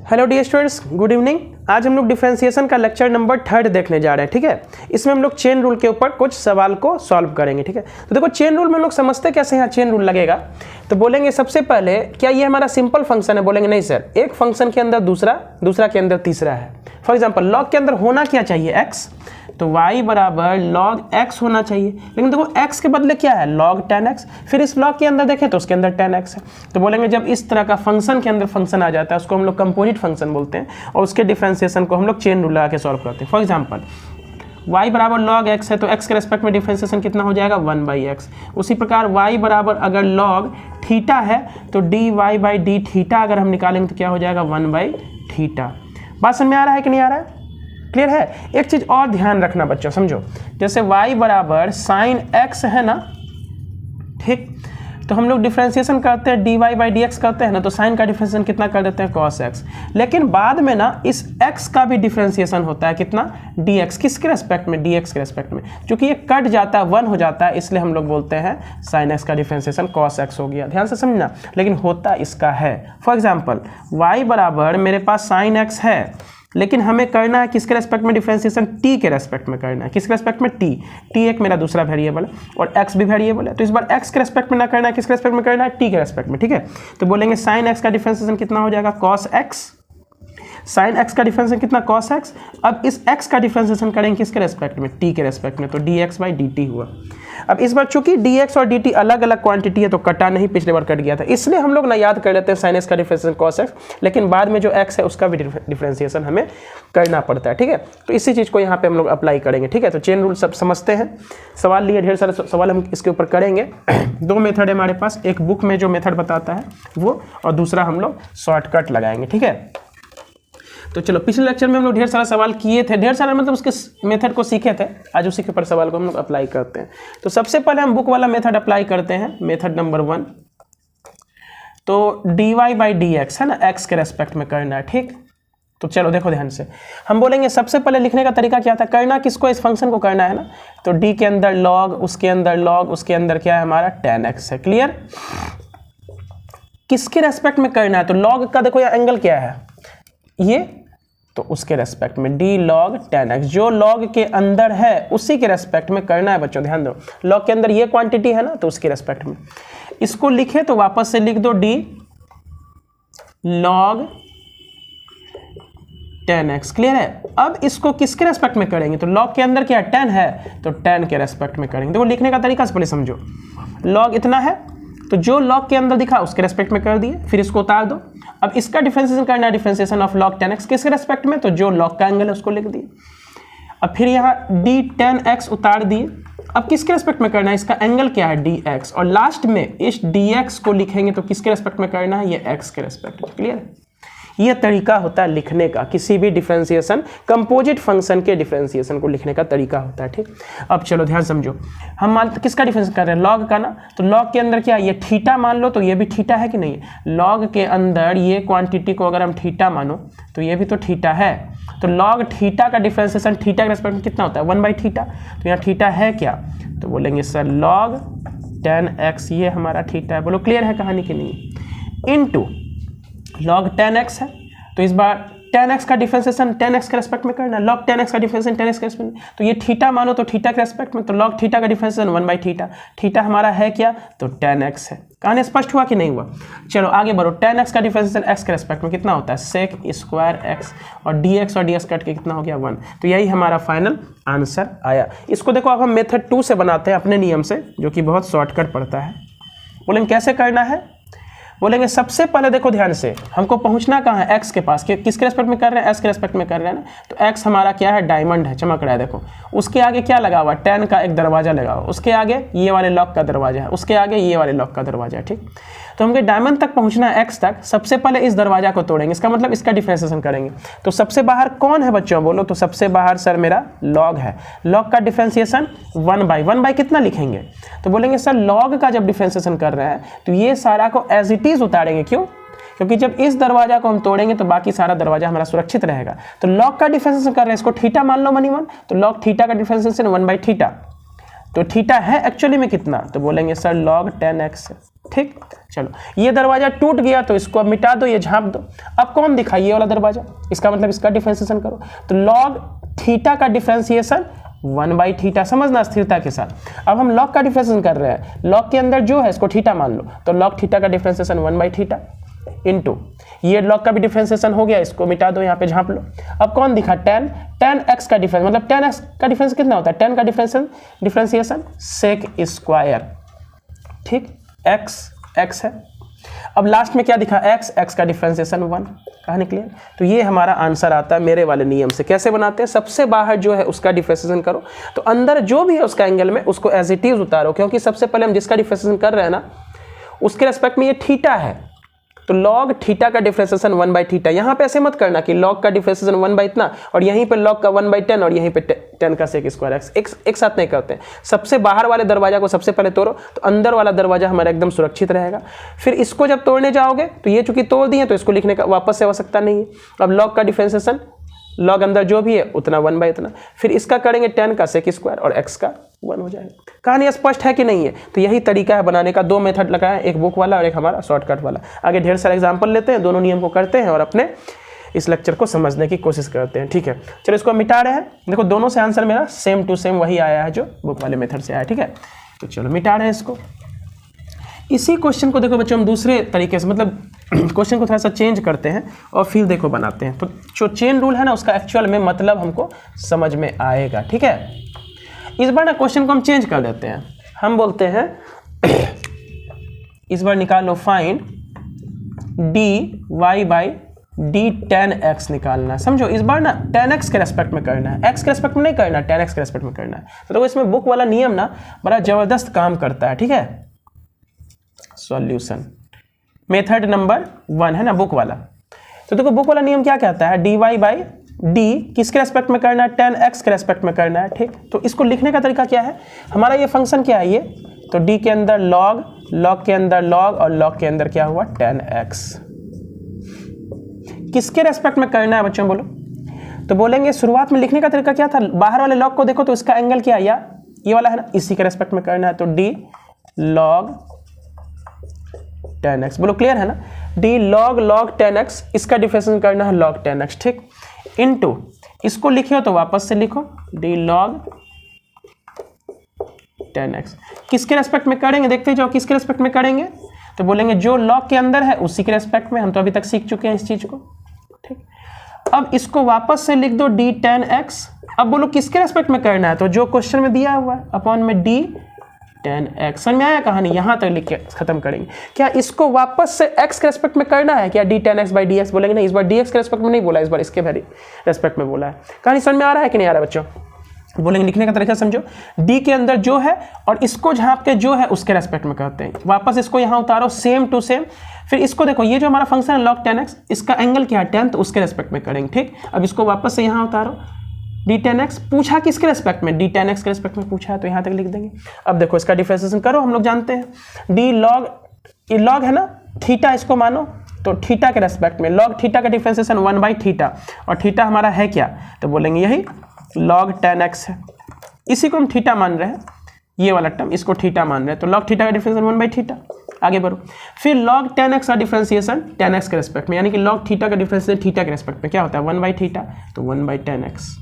Hello dear students, good evening. आज हम लोग डिफरेंशिएशन का लेक्चर नंबर 3 देखने जा रहे हैं। ठीक है, इसमें हम लोग चेन रूल के ऊपर कुछ सवाल को सॉल्व करेंगे। ठीक है, तो देखो चेन रूल में हम लोग समझते कैसे यहाँ चेन रूल लगेगा। तो बोलेंगे सबसे पहले क्या ये हमारा सिंपल फंक्शन है, बोलेंगे नहीं सर, एक फंक्शन के अंदर दूसरा, दूसरा के अंदर तीसरा है। फॉर एग्जाम्पल लॉग के अंदर होना क्या चाहिए, एक्स, तो y बराबर log x होना चाहिए। लेकिन देखो x के बदले क्या है, log 10x। फिर इस लॉग के अंदर देखें तो उसके अंदर 10x है। तो बोलेंगे जब इस तरह का फंक्शन के अंदर फंक्शन आ जाता है उसको हम लोग कंपोजिट फंक्शन बोलते हैं और उसके डिफरेंशिएशन को हम लोग चेन रूल लगा के सॉल्व करते हैं। फॉर एग्जाम्पल y बराबर log x है तो x के रेस्पेक्ट में डिफरेंशिएशन कितना हो जाएगा, 1/x। उसी प्रकार y बराबर अगर log थीटा है तो dy बाई डी थीटा अगर हम निकालेंगे तो क्या हो जाएगा, 1/थीटा। बात समझ में आ रहा है कि नहीं आ रहा है, क्लियर है। एक चीज और ध्यान रखना बच्चों, समझो, जैसे y बराबर साइन x है ना, ठीक, तो हम लोग डिफरेंशिएशन करते हैं dy बाई डी एक्स करते हैं ना, तो साइन का डिफरेंशिएशन कितना कर देते हैं, cos x। लेकिन बाद में ना इस x का भी डिफरेंशिएशन होता है कितना, dx, किसके रेस्पेक्ट में, dx के रेस्पेक्ट में। क्योंकि ये कट जाता है, 1 हो जाता है, इसलिए हम लोग बोलते हैं साइन x का डिफरेंशिएशन cos x हो गया। ध्यान से समझना, लेकिन होता इसका है। फॉर एग्जाम्पल y बराबर मेरे पास साइन x है, लेकिन हमें करना है किसके रेस्पेक्ट में डिफरेंशिएशन, t के रेस्पेक्ट में करना है। किसके रेस्पेक्ट में, t एक मेरा दूसरा वेरिएबल है और x भी वेरिएबल है। तो इस बार x के रेस्पेक्ट में ना करना है, किसके रेस्पेक्ट में करना है, t के रेस्पेक्ट में। ठीक है, तो बोलेंगे साइन x का डिफरेंशिएशन कितना हो जाएगा, cos x। साइन x का डिफरेंशिएशन कितना, cos x। अब इस x का डिफरेंशिएशन करेंगे किसके रेस्पेक्ट में, t के रेस्पेक्ट में, तो dx बाई dt हुआ। अब इस बार चूंकि dx और dt अलग अलग क्वांटिटी है तो कटा नहीं, पिछले बार कट गया था, इसलिए हम लोग ना याद कर लेते हैं साइन x का डिफरेंशिएशन cos x, लेकिन बाद में जो x है उसका भी डिफरेंशिएशन हमें करना पड़ता है। ठीक है, तो इसी चीज़ को यहाँ पे हम लोग अप्लाई करेंगे। ठीक है, तो चेन रूल सब समझते हैं। सवाल लिए, ढेर सारे सवाल हम इसके ऊपर करेंगे। 2 मेथड है हमारे पास, एक बुक में जो मेथड बताता है वो, और दूसरा हम लोग शॉर्टकट लगाएंगे। ठीक है, तो चलो, पिछले लेक्चर में हम लोग ढेर सारा सवाल किए थे, ढेर सारा मतलब उसके मेथड को सीखे थे, आज उसी के ऊपर सवाल को हम लोग अप्लाई करते हैं। तो सबसे पहले हम बुक वाला मेथड अप्लाई करते हैं, मेथड नंबर 1। तो dy बाई डी एक्स है ना, x के रेस्पेक्ट में करना है। ठीक, तो चलो देखो ध्यान से, हम बोलेंगे सबसे पहले लिखने का तरीका क्या था, करना किसको, इस फंक्शन को करना है ना, तो d के अंदर log, उसके अंदर log, उसके अंदर क्या है हमारा 10x है। क्लियर, किसके रेस्पेक्ट में करना है, तो log का देखो यहाँ एंगल क्या है, ये, तो उसके रेस्पेक्ट में d log 10x, जो log के अंदर है उसी के रेस्पेक्ट में करना है बच्चों। ध्यान दो, log के अंदर ये क्वांटिटी है ना, तो उसके रेस्पेक्ट में इसको लिखे तो वापस से लिख दो d log 10x। क्लियर है। अब इसको किसके रेस्पेक्ट में करेंगे, तो log के अंदर क्या 10 है तो 10 के रेस्पेक्ट में करेंगे। देखो लिखने का तरीका से पहले समझो, log इतना है तो जो log के अंदर दिखा उसके रेस्पेक्ट में कर दिए, फिर इसको उतार दो। अब इसका डिफरेंशिएशन करना है, डिफरेंशिएशन ऑफ log 10x किसके रेस्पेक्ट में, तो जो log का एंगल है उसको लिख दिए। अब फिर यहाँ d 10x उतार दिए। अब किसके रेस्पेक्ट में करना है, इसका एंगल क्या है dx, और लास्ट में इस dx को लिखेंगे तो किसके रेस्पेक्ट में करना है, ये x के रेस्पेक्ट में। क्लियर है, ये तरीका होता है लिखने का, किसी भी डिफरेंशिएशन, कंपोजिट फंक्शन के डिफरेंशिएशन को लिखने का तरीका होता है। ठीक, अब चलो ध्यान समझो, हम मान किसका डिफरेंशिएशन कर रहे हैं, log का ना, तो log के अंदर क्या, ये थीटा मान लो, तो ये भी थीटा है कि नहीं, log के अंदर ये क्वांटिटी को अगर हम थीटा मानो तो ये भी तो थीटा है, तो log थीटा का डिफरेंशिएशन थीटा के रेस्पेक्ट में कितना होता है, 1/थीटा। तो यहाँ थीटा है क्या, तो बोलेंगे सर log 10x, ये हमारा थीटा है। बोलो क्लियर है कहानी की नहीं, इनटू log 10x है, तो इस बार 10x का डिफरेंशिएशन 10x के रेस्पेक्ट में करना है, log 10x का डिफरेंशिएशन 10x के रेस्पेक्ट में, तो ये थीटा मानो तो थीटा के रेस्पेक्ट में, तो log थीटा का डिफरेंशिएशन 1/थीटा। थीटा हमारा है क्या, तो 10x है। कहानी स्पष्ट हुआ कि नहीं हुआ, चलो आगे बढ़ो। 10x का डिफरेंशिएशन x के रेस्पेक्ट में कितना होता है, sec स्क्वायर x, और dx और ds कट के कितना हो गया, 1। तो यही हमारा फाइनल आंसर आया। इसको देखो अब हम मेथड 2 से बनाते हैं अपने नियम से, जो कि बहुत शॉर्टकट पड़ता है। बोलेंगे कैसे करना है, बोलेंगे सबसे पहले देखो ध्यान से, हमको पहुंचना कहाँ है, x के पास, किसके रेस्पेक्ट में कर रहे हैं, s के रेस्पेक्ट में कर रहे हैं ना, तो x हमारा क्या है, डायमंड है, चमक रहा है। देखो उसके आगे क्या लगा हुआ, 10 का एक दरवाजा लगा हुआ, उसके आगे ये वाले लॉक का दरवाजा है, उसके आगे ये वाले लॉक का दरवाजा है। ठीक, तो हमको डायमंड तक पहुंचना है, x तक, सबसे पहले इस दरवाजा को तोड़ेंगे, इसका मतलब इसका डिफरेंशिएशन करेंगे। तो सबसे बाहर कौन है बच्चों, बोलो, तो सबसे बाहर सर मेरा log है, log का डिफरेंशिएशन 1/1 कितना लिखेंगे, तो बोलेंगे सर log का जब डिफरेंशिएशन कर रहे हैं तो ये सारा को एज इट इज उतारेंगे। क्यों, क्योंकि जब इस दरवाजा को हम तोड़ेंगे तो बाकी सारा दरवाजा हमारा सुरक्षित रहेगा। तो log का डिफरेंशिएशन कर रहे हैं, इसको थीटा मान लो मनी 1, तो log थीटा का डिफरेंशिएशन 1/थीटा। तो थीटा है एक्चुअली में कितना, तो बोलेंगे सर log 10x है। ठीक, चलो ये दरवाजा टूट गया तो इसको अब मिटा दो, ये झाँप दो। अब कौन दिखा, ये वाला दरवाजा, इसका मतलब इसका डिफरेंशिएशन करो, तो log थीटा का डिफरेंशिएशन 1/θ, समझना स्थिरता के साथ। अब हम log का डिफरेंशिएशन कर रहे हैं, log के अंदर जो है इसको थीटा मान लो, तो log थीटा का डिफरेंशिएशन 1/θ इंटू ये log का भी डिफरेंशिएशन हो गया, इसको मिटा दो, यहाँ पे झाँप लो। अब कौन दिखा, tan x का डिफरेंस, मतलब tan x का डिफरेंस कितना होता है, tan का डिफरेंशिएशन sec स्क्वायर। ठीक, x है। अब लास्ट में क्या दिखा, x का डिफरेंशिएशन 1। कहानी क्लियर। तो ये हमारा आंसर आता है मेरे वाले नियम से। कैसे बनाते हैं, सबसे बाहर जो है उसका डिफरेंशिएशन करो, तो अंदर जो भी है उसका एंगल में उसको एज इट इज उतारो, क्योंकि सबसे पहले हम जिसका डिफरेंशिएशन कर रहे हैं ना उसके रेस्पेक्ट में ये थीटा है, तो log थीटा का डिफरेंशिएशन 1/θ। यहाँ पे ऐसे मत करना कि log का डिफरेंशिएशन 1 बाई इतना और यहीं पे log का 1/10 और यहीं पे 10 का sec स्क्वायर x एक साथ नहीं करते। सबसे बाहर वाले दरवाजा को सबसे पहले तोड़ो, तो अंदर वाला दरवाजा हमारा एकदम सुरक्षित रहेगा। फिर इसको जब तोड़ने जाओगे तो ये चूंकि तोड़ दिए तो इसको लिखने का वापस से आवश्यकता नहीं है। अब log का डिफरेंशिएशन, log अंदर जो भी है उतना 1 बाई इतना, फिर इसका करेंगे 10 का sec स्क्वायर और x का 1 हो जाएगा। कहानी स्पष्ट है कि नहीं है, तो यही तरीका है बनाने का। 2 मेथड लगाया, एक बुक वाला और एक हमारा शॉर्टकट वाला। आगे ढेर सारे एग्जांपल लेते हैं, दोनों नियम को करते हैं और अपने इस लेक्चर को समझने की कोशिश करते हैं। ठीक है, चलो इसको मिटा रहे हैं। देखो दोनों से आंसर मेरा सेम टू सेम वही आया है जो बुक वाले मेथड से आया। ठीक है, तो चलो मिटा रहे हैं इसको। इसी क्वेश्चन को देखो बच्चों हम दूसरे तरीके से, मतलब क्वेश्चन को थोड़ा सा चेंज करते हैं और फिर देखो बनाते हैं। तो जो चेन रूल है ना उसका एक्चुअल में मतलब हमको समझ में आएगा। ठीक है, इस बार ना क्वेश्चन को हम चेंज कर देते हैं। हम बोलते हैं इस बार निकालो फाइंड dy/d tan x निकालना है। समझो इस बार ना tan x के रेस्पेक्ट में करना है, x के रेस्पेक्ट में नहीं करना, tan x के रेस्पेक्ट में करना है। तो देखो इसमें बुक वाला नियम ना बड़ा जबरदस्त काम करता है। ठीक है, सॉल्यूशन मेथड नंबर 1 है ना बुक वाला। तो देखो बुक वाला नियम क्या कहता है, dy/d किसके रेस्पेक्ट में करना है, tan x के रेस्पेक्ट में करना है। ठीक, तो इसको लिखने का तरीका क्या है, हमारा ये फंक्शन क्या है, ये तो d के अंदर log के अंदर log और log के अंदर क्या हुआ tan x। किसके रेस्पेक्ट में करना है बच्चों बोलो, तो बोलेंगे शुरुआत में लिखने का तरीका क्या था, बाहर वाले log को देखो तो इसका एंगल क्या है, या ये वाला है ना, इसी के रेस्पेक्ट में करना है। तो d log tan x, बोलो क्लियर है ना, d log tan x, इसका डिफरेंशिएशन करना है log tan x। ठीक, इनटू इसको लिखियो तो वापस से लिखो d log tan x। किसके रेस्पेक्ट में करेंगे, देखते जाओ किसके रेस्पेक्ट में करेंगे, तो बोलेंगे जो log के अंदर है उसी के रेस्पेक्ट में। हम तो अभी तक सीख चुके हैं इस चीज को। ठीक, अब इसको वापस से लिख दो d tan x। अब बोलो किसके रेस्पेक्ट में करना है, तो जो क्वेश्चन में दिया हुआ है अपॉन में d tan x। समझ में आया कहानी, यहां तक लिख के खत्म करेंगे। क्या इसको वापस से x के रेस्पेक्ट में करना है क्या, d tan x/dx बोलेंगे नहीं, इस बार dx के रेस्पेक्ट में नहीं बोला, इस बार इसके रेस्पेक्ट में बोला है। कहानी समझ में आ रहा है कि नहीं आ रहा है बच्चों, बोलेंगे लिखने का तरीका समझो, d के अंदर जो है और इसको झाँप के जो है उसके रेस्पेक्ट में करते हैं। वापस इसको यहाँ उतारो सेम टू सेम। फिर इसको देखो ये जो हमारा फंक्शन है log tan x, इसका एंगल क्या है tan, तो उसके रेस्पेक्ट में करेंगे। ठीक, अब इसको वापस से यहाँ उतारो d tan x, पूछा किसके रेस्पेक्ट में, d tan x के रेस्पेक्ट में पूछा है तो यहाँ तक लिख देंगे। अब देखो इसका डिफरेंशिएशन करो, हम लोग जानते हैं d log, ये log है ना थीटा, इसको मानो तो थीटा के रेस्पेक्ट में log थीटा का डिफरेंशिएशन 1/θ और थीटा हमारा है क्या, तो बोलेंगे यही log tan x है। इसी को हम थीटा मान रहे हैं, ये वाला टर्म इसको थीटा मान रहे हैं, तो log थीटा का डिफरेंशिएशन 1/θ। आगे बढ़ो, फिर log tan x का डिफरेंशिएशन tan x के रेस्पेक्ट में, यानी कि log थीटा का डिफरेंशिएशन थीटा के रेस्पेक्ट में क्या होता है 1/θ, तो 1/tan x।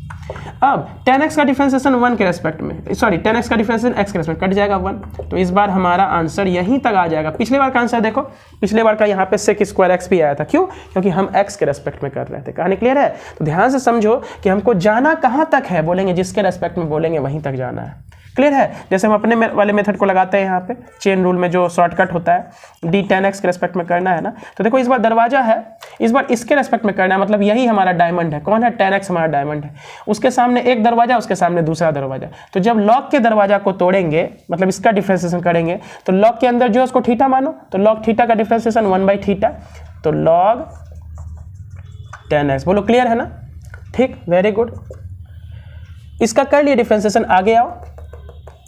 अब tan x का डिफरेंशिएशन 1 के रेस्पेक्ट में, सॉरी tan x का डिफरेंशिएशन x के रेस्पेक्ट कट जाएगा 1, तो इस बार हमारा आंसर यहीं तक आ जाएगा। पिछले बार का आंसर देखो, पिछले बार का यहाँ पे sec स्क्वायर x भी आया था, क्यों, क्योंकि हम x के रेस्पेक्ट में कर रहे थे। कहानी क्लियर है, तो ध्यान से समझो कि हमको जाना कहाँ तक है, बोलेंगे जिसके रेस्पेक्ट में बोलेंगे वहीं तक जाना है। क्लियर है, जैसे हम अपने वाले मेथड को लगाते हैं यहाँ पे चेन रूल में जो शॉर्टकट होता है d tan x के रेस्पेक्ट में करना है ना, तो देखो इस बार दरवाजा है, इस बार इसके रेस्पेक्ट में करना है, मतलब यही हमारा डायमंड है। कौन है, tan x हमारा डायमंड है, उसके सामने एक दरवाजा, उसके सामने दूसरा दरवाजा। तो जब log के दरवाजा को तोड़ेंगे, मतलब इसका डिफरेंशिएशन करेंगे, तो log के अंदर जो है उसको थीटा मानो, तो log थीटा का डिफरेंशिएशन 1/θ, तो log tan x। बोलो क्लियर है ना, ठीक, वेरी गुड। इसका कर लिए डिफरेंशिएशन, आगे आओ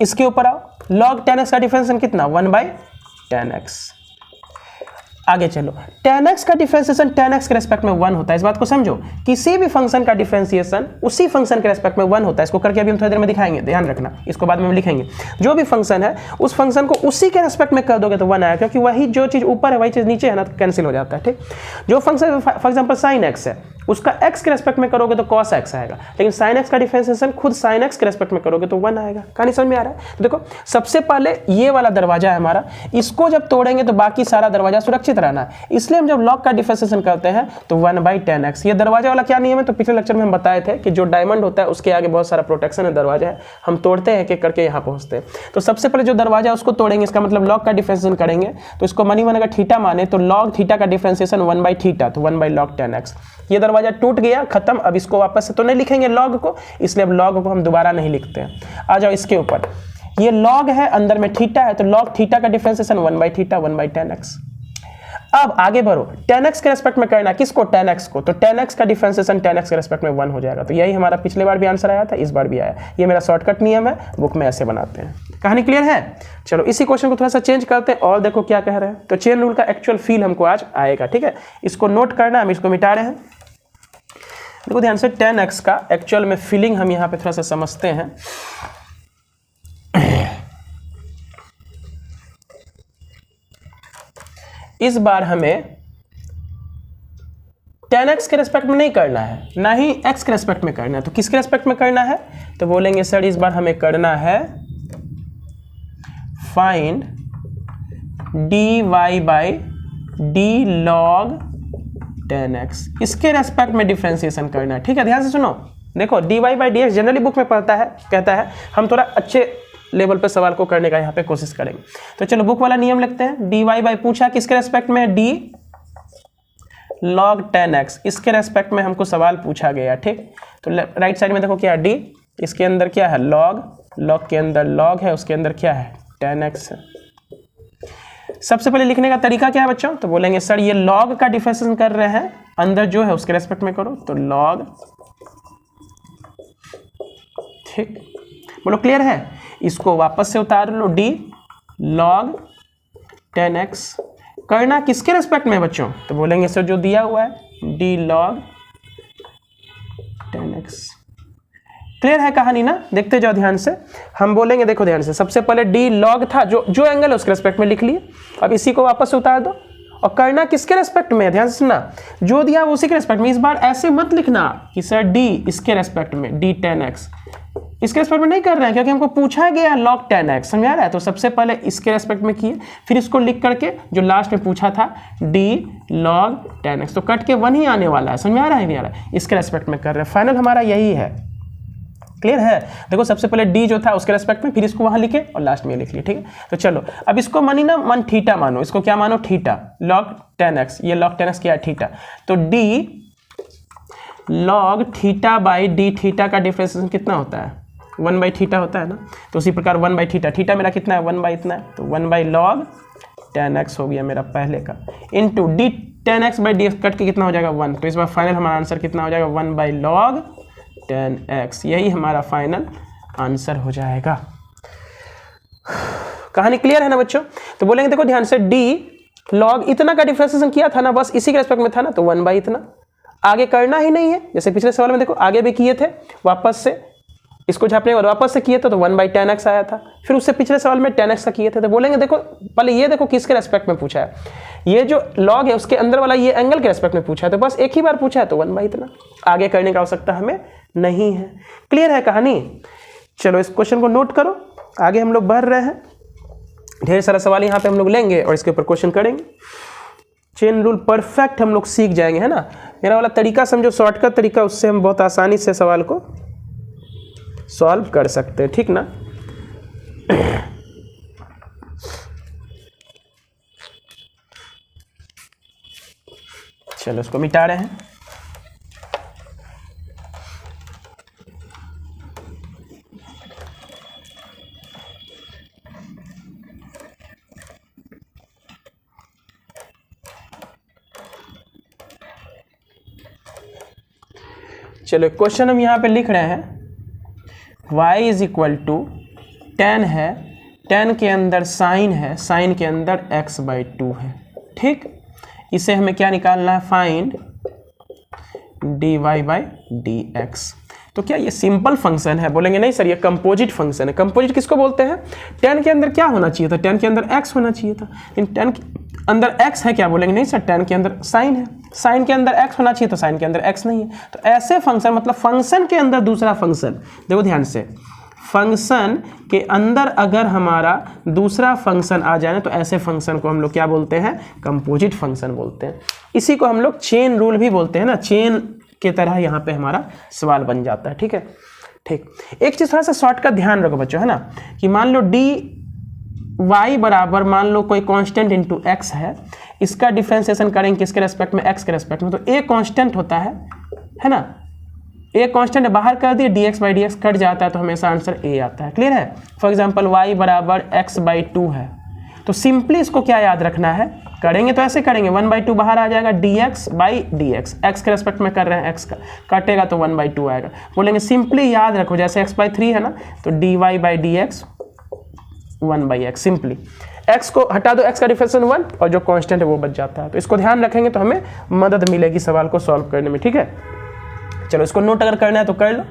इसके ऊपर आओ, log tan x का डिफरेंशिएशन कितना 1/tan x। आगे चलो, tan x का डिफरेंशिएशन tan x के रेस्पेक्ट में 1 होता है। इस बात को समझो, किसी भी फंक्शन का डिफरेंशिएशन उसी फंक्शन के रेस्पेक्ट में 1 होता है। इसको करके अभी हम थोड़ी देर में दिखाएंगे, ध्यान रखना, इसको बाद में हम लिखेंगे। जो भी फंक्शन है उस फंक्शन को उसी के रेस्पेक्ट में कर दोगे तो 1 आएगा, क्योंकि वही जो चीज़ ऊपर है वही चीज़ नीचे है ना, तो कैंसिल हो जाता है। ठीक, जो function for example sin x है उसका x के रेस्पेक्ट में करोगे तो cos x आएगा, लेकिन sin x का डिफरेंशिएशन खुद sin x के रेस्पेक्ट में करोगे तो 1 आएगा। कहानी समझ में आ रहा है? तो देखो, सबसे पहले ये वाला दरवाजा है हमारा, इसको जब तोड़ेंगे तो बाकी सारा दरवाजा सुरक्षित रहना है। इसलिए हम जब log का डिफरेंशिएशन करते हैं तो 1/tan x। ये दरवाजा वाला क्या नियम है, तो पिछले लेक्चर में हम बताए थे कि जो डायमंड होता है उसके आगे बहुत सारा प्रोटेक्शन है, दरवाजा है, हम तोड़ते हैं एक करके यहाँ पहुँचते हैं। तो सबसे पहले जो दरवाजा है उसको तोड़ेंगे, इसका मतलब log का डिफरेंशिएशन करेंगे, तो इसको मनी मन अगर थीटा माने तो log थीटा का डिफरेंशिएशन 1/θ, तो 1/log tan x। ये दरवाजा टूट गया, खत्म। अब इसको वापस से तो नहीं लिखेंगे log को, इसलिए अब log को हम दोबारा नहीं लिखते हैं। आ जाओ इसके ऊपर, ये log है, अंदर में थीटा है, तो log थीटा का डिफरेंशिएशन 1/θ, 1/tan x। अब आगे बढ़ो, tan x के रेस्पेक्ट में करना, किसको, tan x को, तो tan x का डिफरेंशिएशन tan x के रेस्पेक्ट में 1 हो जाएगा। तो यही हमारा पिछले बार भी आंसर आया था, इस बार भी आया। ये मेरा शॉर्टकट नियम है, बुक में ऐसे बनाते हैं। कहानी क्लियर है? चलो इसी क्वेश्चन को थोड़ा सा चेंज करते हैं और देखो क्या कह रहे हैं। तो चेन रूल का एक्चुअल फील हमको आज आएगा, ठीक है, इसको नोट करना, हम इसको मिटा रहे हैं। देखो ध्यान से, tan x का एक्चुअल में फीलिंग हम यहाँ पे थोड़ा सा समझते हैं। इस बार हमें tan x के रेस्पेक्ट में नहीं करना है, ना ही x के रेस्पेक्ट में करना है। तो किसके रेस्पेक्ट में करना है, तो बोलेंगे सर इस बार हमें करना है find dy/d log tan x, इसके रेस्पेक्ट में डिफरेंशिएशन करना है। ठीक है, ध्यान से सुनो। देखो dy/dx जनरली बुक में पढ़ता है, कहता है, हम थोड़ा अच्छे लेवल पे सवाल को करने का यहाँ पे कोशिश करेंगे। तो चलो बुक वाला नियम लिखते हैं। dy पूछा किसके रेस्पेक्ट में, d log tan x, इसके रेस्पेक्ट में हमको सवाल पूछा गया। ठीक, तो राइट साइड में देखो क्या है, d, इसके अंदर क्या है, log के अंदर log है, उसके अंदर क्या है, tan x है। सबसे पहले लिखने का तरीका क्या है बच्चों, तो बोलेंगे सर ये log का डिफरेंशिएशन कर रहे हैं, अंदर जो है उसके रेस्पेक्ट में करो, तो log। ठीक, बोलो क्लियर है? इसको वापस से उतार लो, d log tan x, करना किसके रेस्पेक्ट में बच्चों, तो बोलेंगे सर जो दिया हुआ है d log tan x। Clear है कहानी ना? देखते जाओ ध्यान से। हम बोलेंगे, देखो ध्यान से, सबसे पहले d log था, जो एंगल है उसके रेस्पेक्ट में लिख लिए। अब इसी को वापस से उतार दो, और करना किसके रेस्पेक्ट में, ध्यान से सुनना, जो दिया वो उसी के रेस्पेक्ट में। इस बार ऐसे मत लिखना कि सर d इसके रेस्पेक्ट में, d tan x, इसके रेस्पेक्ट में नहीं कर रहे हैं क्योंकि हमको पूछा गया log tan x, समझ आ रहा है? तो सबसे पहले इसके रेस्पेक्ट में किए, फिर इसको लिख करके जो लास्ट में पूछा था d log tan x, तो कट के 1 ही आने वाला है, समझ आ रहा है नहीं आ रहा है? इसके रेस्पेक्ट में कर रहे हैं। फाइनल हमारा यही है। क्लियर है? देखो सबसे पहले d जो था उसके रेस्पेक्ट में, फिर इसको वहां लिखे और लास्ट में लिख लिए। ठीक है, तो चलो अब इसको मन थीटा मानो, इसको क्या मानो, थीटा log tan x, ये log tan x क्या है, थीटा। तो d log θ/d थीटा का डिफरेंशिएशन कितना होता है, 1/θ होता है ना। तो उसी प्रकार 1/θ, थीटा मेरा कितना है, 1 इतना है, तो 1/log tan x हो गया मेरा पहले का, into d tan x/dx cut के कितना हो जाएगा, 1। तो इस बार फाइनल हमारा आंसर कितना हो जाएगा, 1/log tan x, यही हमारा फाइनल आंसर हो जाएगा। कहानी क्लियर है ना बच्चों? तो बोलेंगे देखो ध्यान से, d log इतना का डिफरेंशिएशन किया था ना, बस इसी के रेस्पेक्ट में था ना, तो 1 इतना, आगे करना ही नहीं है। जैसे पिछले सवाल में देखो आगे भी किए थे, वापस से इसको छापने के बाद वापस से किए थे तो 1/tan x आया था, फिर उससे पिछले सवाल में tan x का किए थे। तो बोलेंगे देखो पहले ये देखो किसके रेस्पेक्ट में पूछा है, ये जो log है उसके अंदर वाला ये एंगल के रेस्पेक्ट में पूछा है, तो बस एक ही बार पूछा है तो 1 इतना, आगे करने की आवश्यकता हमें नहीं है। क्लियर है कहानी? चलो इस क्वेश्चन को नोट करो, आगे हम लोग बढ़ रहे हैं। ढेर सारा सवाल यहाँ पे हम लोग लेंगे और इसके ऊपर क्वेश्चन करेंगे। चेन रूल परफेक्ट हम लोग सीख जाएंगे, है ना। मेरा वाला तरीका समझो, शॉर्टकट तरीका, उससे हम बहुत आसानी से सवाल को सॉल्व कर सकते हैं, ठीक ना। चलो इसको मिटा रहे हैं। चलो क्वेश्चन हम यहाँ पे लिख रहे हैं, y is equal to tan है, tan के अंदर sin है, sin के अंदर x/2 है। ठीक, इसे हमें क्या निकालना है, find dy by d x. तो क्या ये सिंपल फंक्शन है? बोलेंगे नहीं सर ये कंपोजिट फंक्शन है। कंपोजिट किसको बोलते हैं? tan के अंदर क्या होना चाहिए था? tan के अंदर x होना चाहिए था, लेकिन tan के अंदर x है क्या? बोलेंगे नहीं सर tan के अंदर sin है, sin के अंदर x होना चाहिए तो sin के अंदर x नहीं है। तो ऐसे फंक्शन, मतलब फंक्शन के अंदर दूसरा फंक्शन, देखो ध्यान से, फंक्शन के अंदर अगर हमारा दूसरा फंक्शन आ जाए ना तो ऐसे फंक्शन को हम लोग क्या बोलते हैं? कंपोजिट फंक्शन बोलते हैं। इसी को हम लोग चेन रूल भी बोलते हैं ना, चेन के तरह यहाँ पे हमारा सवाल बन जाता है। ठीक है, ठीक। एक चीज़ थोड़ा सा शॉर्ट का ध्यान रखो बच्चों, है ना, कि मान लो डी वाई बराबर मान लो कोई कांस्टेंट इंटू एक्स है, इसका डिफरेंशिएशन करेंगे किसके रेस्पेक्ट में? एक्स के रेस्पेक्ट में। तो ए कांस्टेंट होता है ना, ए कांस्टेंट बाहर कर दिए, D x by d x cut जाता है तो हमेशा आंसर ए आता है। क्लियर है? फॉर एग्जाम्पल वाई बराबर एक्स बाई टू है, तो सिंपली इसको क्या याद रखना है, करेंगे तो ऐसे करेंगे, 1/2 बाहर आ जाएगा, dx by d x, x के रेस्पेक्ट में कर रहे हैं, एक्स का काटेगा तो 1/2 आएगा। बोलेंगे सिंपली याद रखो, जैसे x/3 है ना, तो dy by d x 1/x, simply x को हटा दो, x का डिफरेंशिएशन 1 और जो कांस्टेंट है वो बच जाता है। तो इसको ध्यान रखेंगे तो हमें मदद मिलेगी सवाल को सॉल्व करने में। ठीक है, चलो इसको नोट अगर करना है तो कर लो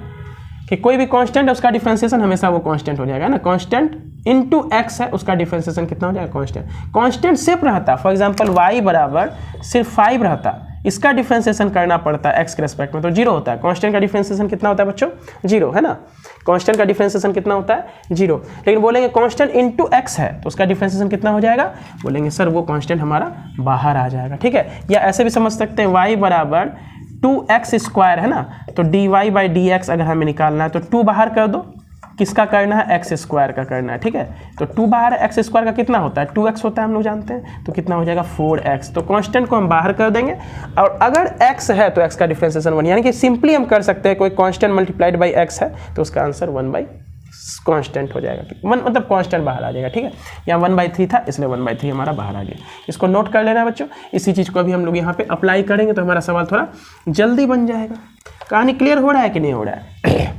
कि कोई भी कांस्टेंट है उसका डिफरेंशिएशन हमेशा वो कांस्टेंट हो जाएगा ना, कांस्टेंट इनटू एक्स है उसका डिफरेंशिएशन कितना हो जाएगा? कांस्टेंट। कांस्टेंट सिर्फ रहता, फॉर एग्जांपल y बराबर सिर्फ 5 रहता, इसका डिफरेंशिएशन करना पड़ता है एक्स के रेस्पेक्ट में तो 0 होता है। कांस्टेंट का डिफरेंशिएशन कितना होता है बच्चों? 0, है ना, कांस्टेंट का डिफरेंशिएशन कितना होता है? 0। लेकिन बोलेंगे कांस्टेंट इनटू एक्स है तो उसका डिफरेंशिएशन कितना हो जाएगा? बोलेंगे सर वो कांस्टेंट हमारा बाहर आ जाएगा। ठीक है, या ऐसे भी समझ सकते हैं, y बराबर 2x² है ना, तो dy बाई डी एक्स अगर हमें निकालना है तो 2 बाहर कर दो, किसका करना है? x² का करना है। ठीक है, तो 2 बाहर है, x² का कितना होता है? 2x होता है, हम लोग जानते हैं, तो कितना हो जाएगा? 4x। तो कांस्टेंट को हम बाहर कर देंगे और अगर x है तो x का डिफरेंशिएशन 1, यानी कि सिंपली हम कर सकते हैं कोई कांस्टेंट मल्टीप्लाइड बाई x है तो उसका आंसर 1 बाई कांस्टेंट हो जाएगा, 1 मतलब कांस्टेंट बाहर आ जाएगा। ठीक है, यहाँ 1/3 था इसलिए 1/3 हमारा बाहर आ गया। इसको नोट कर लेना है बच्चों, इसी चीज़ को अभी हम लोग यहाँ पे अप्लाई करेंगे तो हमारा सवाल थोड़ा जल्दी बन जाएगा। कहानी क्लियर हो रहा है कि नहीं हो रहा है?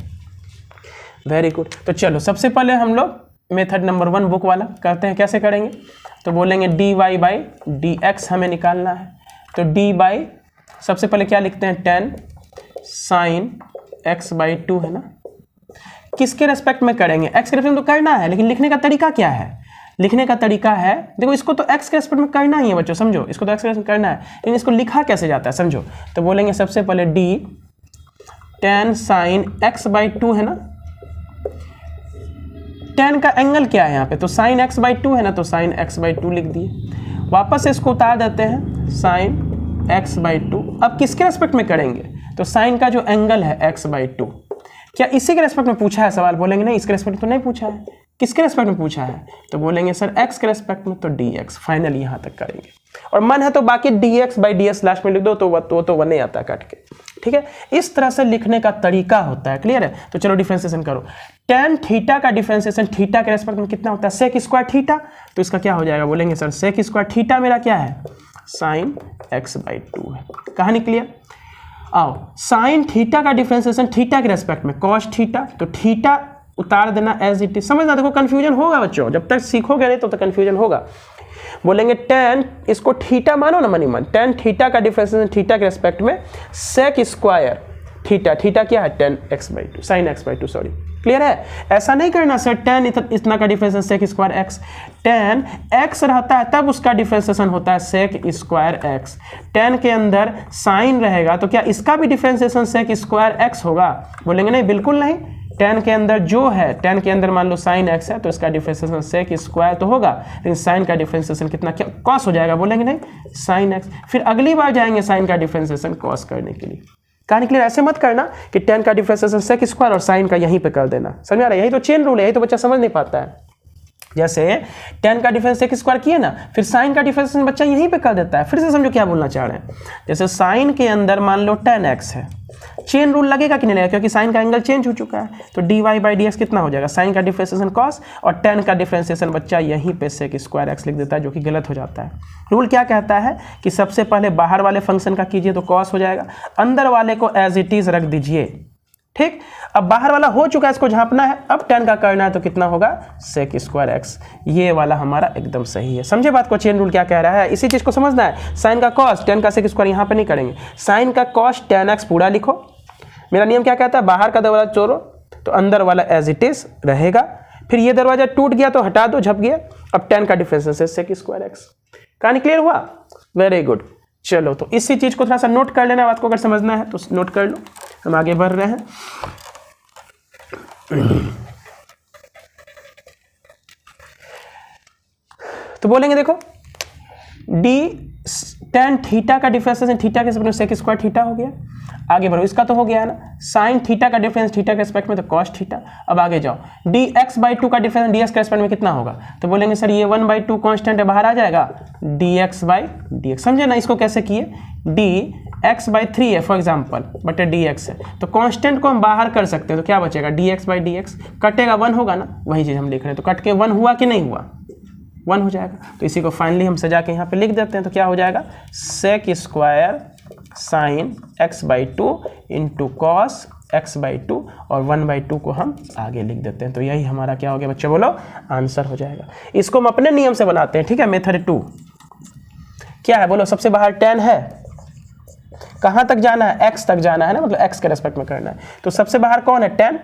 Very good. तो चलो सबसे पहले हम लोग मेथड नंबर 1 बुक वाला करते हैं। कैसे करेंगे? तो बोलेंगे dy बाई डी एक्स हमें निकालना है, तो d बाई सबसे पहले क्या लिखते हैं? 10 साइन x/2 है ना, किसके रेस्पेक्ट में करेंगे? x के रेस्पेक्ट में तो करना है, लेकिन लिखने का तरीका क्या है? लिखने का तरीका है, देखो इसको तो x के रेस्पेक्ट में करना ही है बच्चों, समझो, इसको तो x के रेस्पेक्ट में करना है, लेकिन इसको लिखा कैसे जाता है समझो। तो बोलेंगे सबसे पहले d 10 साइन x/2 है ना, 10 का एंगल क्या है यहाँ पे? तो साइन x/2 है ना, तो साइन x/2 लिख दिए। वापस से इसको उतार देते हैं, साइन x/2। अब किसके रेस्पेक्ट में करेंगे? तो साइन का जो एंगल है x/2, क्या इसी के रेस्पेक्ट में पूछा है सवाल? बोलेंगे नहीं, इसके रेस्पेक्ट में तो नहीं पूछा है। किसके रेस्पेक्ट में पूछा है? तो बोलेंगे सर x के रेस्पेक्ट में, तो dx। फाइनली यहाँ तक करेंगे और मन है तो बाकी dx बाई ds लास्ट में लिख दो, तो वो नहीं आता काट के। ठीक है, इस तरह से लिखने का तरीका होता है। क्लियर है? तो चलो डिफरेंशिएशन करो। tan थीटा का डिफरेंशिएशन थीटा के रेस्पेक्ट में कितना होता है? sec² theta. तो इसका क्या हो जाएगा? बोलेंगे सर sec² थीटा मेरा क्या है? साइन x/2 है। कहानी क्लियर? आओ, साइन थीटा का डिफरेंशिएशन थीटा के रेस्पेक्ट में cos थीटा, तो थीटा उतार देना एज इट इज। समझना, देखो कंफ्यूजन होगा बच्चों, जब तक सीखोगे नहीं तो कंफ्यूजन होगा। बोलेंगे tan, इसको थीटा मानो ना मनी मन, tan थीटा का डिफरेंशिएशन थीटा के रेस्पेक्ट में sec² थीटा, थीटा क्या है? 10x/2 sign x/2, sorry. Clear है? ऐसा नहीं करना सर tan इतना का differentiation sec² x, tan x रहता है तब उसका डिफरेंशिएशन होता है sec² x। tan के अंदर साइन रहेगा तो क्या इसका भी डिफरेंशिएशन sec² x होगा? बोलेंगे नहीं, बिल्कुल नहीं। tan के अंदर जो है, tan के अंदर मान लो sin x है तो इसका डिफरेंशिएशन sec² तो होगा, लेकिन sin का डिफरेंशिएशन कितना? क्या cos हो जाएगा? बोलेंगे नहीं, sin x। फिर अगली बार जाएंगे sin का डिफरेंशिएशन cos करने के लिए। कहानी क्लियर? ऐसे मत करना कि tan का डिफरेंशिएशन sec² और sin का यहीं पे कर देना। समझ आ रहा है? यही तो चेन रूल है, यही तो बच्चा समझ नहीं पाता है। जैसे tan का डिफरेंस sec² किए ना, फिर sin का डिफरेंस बच्चा यहीं पे कर देता है। फिर से समझो क्या बोलना चाह रहे हैं। जैसे sin के अंदर मान लो tan x है, चेन रूल लगेगा कि नहीं लगेगा? क्योंकि sin का एंगल चेंज हो चुका है, तो dy बाई डी एक्स कितना हो जाएगा? sin का डिफरेंशिएशन cos और tan का डिफरेंशिएशन बच्चा यहीं पे sec² x लिख देता है, जो कि गलत हो जाता है। रूल क्या कहता है कि सबसे पहले बाहर वाले फंक्शन का कीजिए तो cos हो जाएगा, अंदर वाले को एज इट इज रख दीजिए, ठीक, अब बाहर वाला हो चुका है, इसको झांपना है, अब tan का करना है तो कितना होगा sec स्क्वायर एक्स। ये वाला हमारा एकदम सही है। समझे बात को, चेन रूल क्या कह रहा है, इसी चीज को समझना है। साइन का cos tan का sec स्क्वायर यहाँ पे नहीं करेंगे, साइन का cos tan x पूरा लिखो। मेरा नियम क्या कहता है, बाहर का दरवाजा तोड़ो तो अंदर वाला एज इट इज रहेगा, फिर ये दरवाजा टूट गया तो हटा दो, झप गया, अब tan का डिफरेंस है sec स्क्वायर एक्स। कहानी क्लियर हुआ, वेरी गुड। चलो तो इसी चीज को थोड़ा सा नोट कर लेना, बात को अगर समझना है तो नोट कर लो, हम आगे बढ़ रहे हैं। तो बोलेंगे देखो d tan थीटा का डिफरेंस थीटा के रिस्पेक्ट में sec स्क्वायर थीटा हो गया। आगे बढ़ो, इसका तो हो गया है ना, साइन थीटा का डिफरेंस थीटा के रिस्पेक्ट में तो cos थीटा। अब आगे जाओ, dx/2 का डिफरेंस dx के रिस्पेक्ट में कितना होगा, तो बोलेंगे सर ये 1/2 कांस्टेंट है, बाहर आ जाएगा dx/dx। समझे ना इसको कैसे किए, dx/3 है फॉर एग्जांपल बटे dx है, तो कांस्टेंट को हम बाहर कर सकते हैं, तो क्या बचेगा dx/dx, कटेगा 1 होगा ना, वही चीज़ हम लिख रहे हैं। तो कट के 1 हुआ कि नहीं हुआ, 1 हो जाएगा। तो इसी को फाइनली हम सजा के यहाँ पे लिख देते हैं, तो क्या हो जाएगा sec square sine x/2 into cos x/2 और 1/2 को हम आगे लिख देते हैं। तो यही हमारा क्या हो गया बच्चे, बोलो आंसर हो जाएगा। इसको हम अपने नियम से बनाते हैं, ठीक है। मेथड 2 क्या है, बोलो सबसे बाहर tan है, कहाँ तक जाना है, x तक जाना है ना, मतलब x के रेस्पेक्ट में करना है। तो सबसे बाहर कौन है, tan,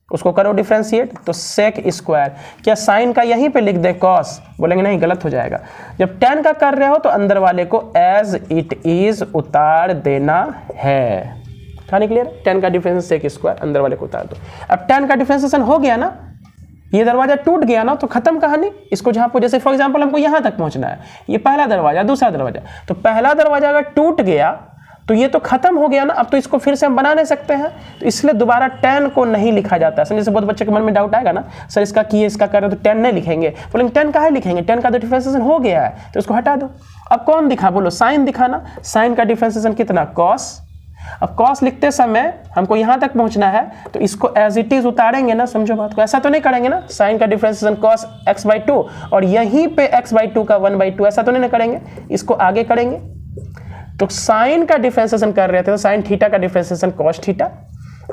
उसको करो डिफरेंशिएट, तो sec स्क्वायर, क्या साइन का यहीं पे लिख दें cos, बोलेंगे नहीं गलत हो जाएगा। जब tan का कर रहे हो तो अंदर वाले को एज इट इज उतार देना है। कहानी क्लियर, tan का डिफरेंस sec स्क्वायर, अंदर वाले को उतार दो। अब tan का डिफरेंशिएशन हो गया ना, ये दरवाजा टूट गया ना, तो खत्म कहानी। इसको जहाँ पर जैसे फॉर एग्जाम्पल हमको यहाँ तक पहुँचना है, ये पहला दरवाजा दूसरा दरवाजा, तो पहला दरवाजा अगर टूट गया तो ये तो खत्म हो गया ना, अब तो इसको फिर से हम बना नहीं सकते हैं, तो इसलिए दोबारा tan को नहीं लिखा जाता है। समझे, बहुत बच्चे के मन में डाउट आएगा ना, सर इसका किए इसका कर रहे तो tan नहीं लिखेंगे, बोलेंगे tan काहे लिखेंगे, tan का तो डिफरेंशिएशन हो गया है तो इसको हटा दो। अब कौन दिखा, बोलो साइन दिखाना, साइन का डिफरेंशिएशन कितना cos। अब cos लिखते समय हमको यहाँ तक पहुँचना है, तो इसको एज इट इज उतारेंगे ना, समझो बात को, ऐसा तो नहीं करेंगे ना, साइन का डिफरेंशिएशन cos x/2 और यहीं पे x/2 का 1/2, ऐसा तो नहीं करेंगे, इसको आगे करेंगे। तो साइन का डिफरेंशिएशन कर रहे थे तो साइन थीटा का डिफरेंशिएशन cos थीटा।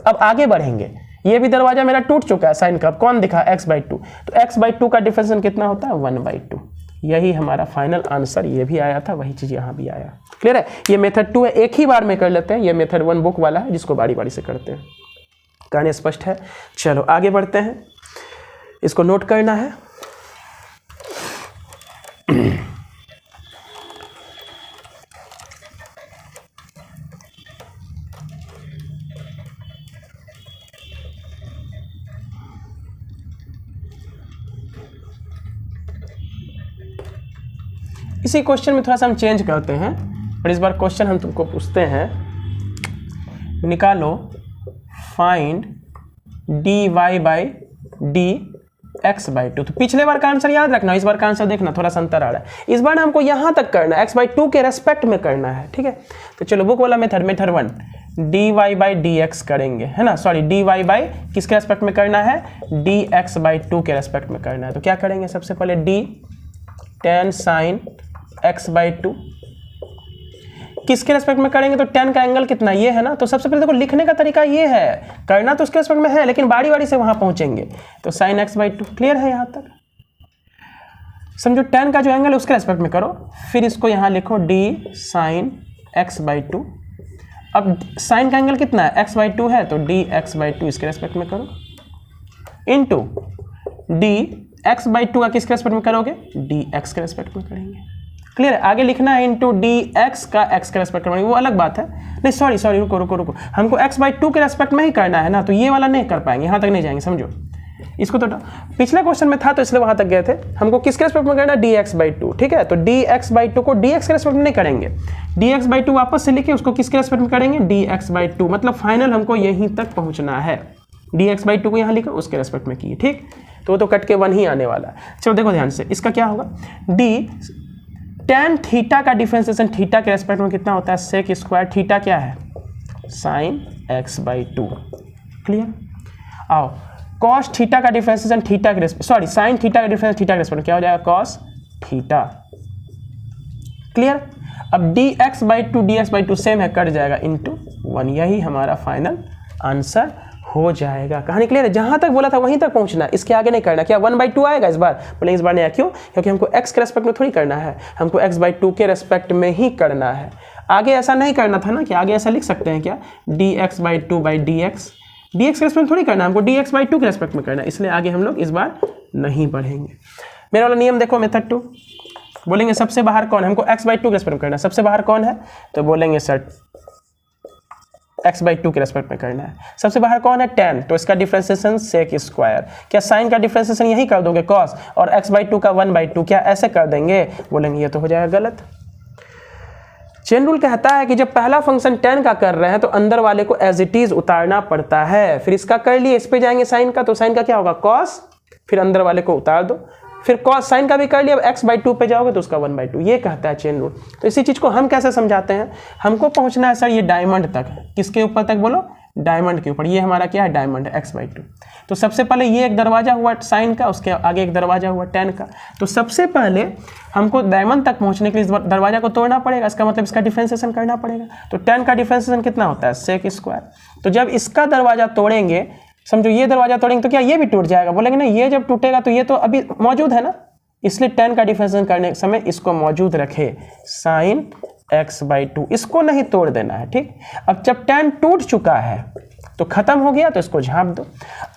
अब आगे बढ़ेंगे, ये भी दरवाजा मेरा टूट चुका है साइन का, कौन दिखा x/2, तो x/2 का डिफरेंशिएशन कितना होता है 1/2। यही हमारा फाइनल आंसर, ये भी आया था, वही चीज यहाँ भी आया। क्लियर है, ये मेथड 2 है, एक ही बार में कर लेते हैं, ये मेथड 1 बुक वाला है जिसको बारी बारी से करते हैं। कहानी स्पष्ट है, चलो आगे बढ़ते हैं, इसको नोट करना है। इसी क्वेश्चन में थोड़ा सा हम चेंज करते हैं, और इस बार क्वेश्चन हम तुमको पूछते हैं, निकालो फाइंड dy/dx/2। तो पिछले बार का आंसर याद रखना, इस बार का आंसर देखना थोड़ा सा अंतर आ रहा है। इस बार हमको यहाँ तक करना है, x/2 के रेस्पेक्ट में करना है, ठीक है। तो चलो बुक वाला मेथड 1 dy/dx करेंगे, है ना, सॉरी dy किसके रेस्पेक्ट में करना है, dx/2 के रेस्पेक्ट में करना है। तो क्या करेंगे, सबसे पहले d tan sin x/2 किसके रेस्पेक्ट में करेंगे, तो tan का एंगल कितना, ये है ना। तो सबसे पहले देखो लिखने का तरीका ये है, करना तो उसके रेस्पेक्ट में है लेकिन बारी बारी से वहां पहुंचेंगे। तो sin x/2 क्लियर है, यहां तक समझो। tan का जो एंगल है उसके रेस्पेक्ट में करो, फिर इसको यहां लिखो d sin x/2। अब sin का एंगल कितना है, x/2 है, तो dx/2 इसके रेस्पेक्ट में करो, इनटू dx/2 का किसके रेस्पेक्ट में करोगे, dx के रेस्पेक्ट में करेंगे। क्लियर है, आगे लिखना है इंटू dx का x के रेस्पेक्ट में, वो अलग बात है। नहीं सॉरी रुको, हमको x/2 के रेस्पेक्ट में ही करना है ना, तो ये वाला नहीं कर पाएंगे, यहाँ तक नहीं जाएंगे, समझो इसको। तो पिछले क्वेश्चन में था तो इसलिए वहां तक गए थे, हमको किसके रेस्पेक्ट में करना है, dx/2, ठीक है। तो dx/2 को dx के रेस्पेक्ट में नहीं करेंगे, dx/2 वापस से लिखे उसको किसके रेस्पेक्ट में करेंगे, dx/2, मतलब फाइनल हमको यहीं तक पहुंचना है। dx/2 को यहाँ लिखो, उसके रेस्पेक्ट में किए, ठीक। तो वो तो कट के 1 ही आने वाला है। चलो देखो ध्यान से, इसका क्या होगा, d tan थीटा का डिफरेंशिएशन थीटा के रेस्पेक्ट में कितना होता है, sec स्क्वायर, थीटा क्या है sin x/2। क्लियर, आओ cos थीटा का डिफरेंशिएशन थीटा के रेस्पेक्ट, सॉरी sin थीटा का डिफरेंस थीटा के रेस्पेक्ट में क्या हो जाएगा, cos थीटा। क्लियर, अब dx/2 dx/2 सेम है, कट जाएगा इनटू 1, यही हमारा फाइनल आंसर हो जाएगा। कहानी क्लियर है? जहां तक बोला था वहीं तक पहुंचना, इसके आगे नहीं करना। क्या 1/2 आएगा इस बार? बोले इस बार नहीं आया, क्यों? क्योंकि हमको x के रेस्पेक्ट में थोड़ी करना है, हमको x/2 के रेस्पेक्ट में ही करना है। आगे ऐसा नहीं करना था ना, कि आगे ऐसा लिख सकते हैं क्या, dx/2/dx, dx के रेस्पेक्ट में थोड़ी करना, हमको dx/2 के रेस्पेक्ट में करना, इसलिए आगे हम लोग इस बार नहीं बढ़ेंगे। मेरा वाला नियम देखो, मेथड 2, बोलेंगे सबसे बाहर कौन है, हमको x/2 के रेस्पेक्ट में करना है, सबसे बाहर कौन है, तो बोलेंगे सर x/2 के रेस्पेक्ट में करना है। सबसे बाहर कौन है, tan, तो इसका डिफरेंशिएशन sec स्क्वायर। क्या साइन का डिफरेंशिएशन यही कर दोगे cos, और x/2 का 1/2, क्या ऐसे कर देंगे? बोलेंगे ये तो हो जाएगा गलत। चेन रूल कहता है कि जब पहला फंक्शन tan का कर रहे हैं तो अंदर वाले को एज इट इज उतारना पड़ता है। फिर इसका कर लिए, इस पे जाएंगे साइन का, तो साइन का क्या होगा cos, फिर अंदर वाले को उतार दो, फिर cos साइन का भी कर लिया, अब x/2 पे जाओगे तो उसका 1/2, ये कहता है चेन रूल। तो इसी चीज को हम कैसे समझाते हैं, हमको पहुंचना है सर ये डायमंड तक। किसके ऊपर तक बोलो, डायमंड के ऊपर। ये हमारा क्या है, डायमंड है, x/2। तो सबसे पहले ये एक दरवाजा हुआ साइन का, उसके आगे एक दरवाजा हुआ tan का। तो सबसे पहले हमको डायमंड तक पहुंचने के लिए इस दरवाजा को तोड़ना पड़ेगा, इसका मतलब इसका डिफरेंशिएशन करना पड़ेगा। तो tan का डिफरेंशिएशन कितना होता है, sec स्क्वायर। तो जब इसका दरवाजा तोड़ेंगे, समझो ये दरवाजा तोड़ेंगे तो क्या ये भी टूट जाएगा? बोलेंगे ना, ये जब टूटेगा तो ये तो अभी मौजूद है ना, इसलिए tan का डिफरेंशिएशन करने के समय इसको मौजूद रखे, sin x/2, इसको नहीं तोड़ देना है, ठीक। अब जब tan टूट चुका है तो खत्म हो गया, तो इसको झाँप दो।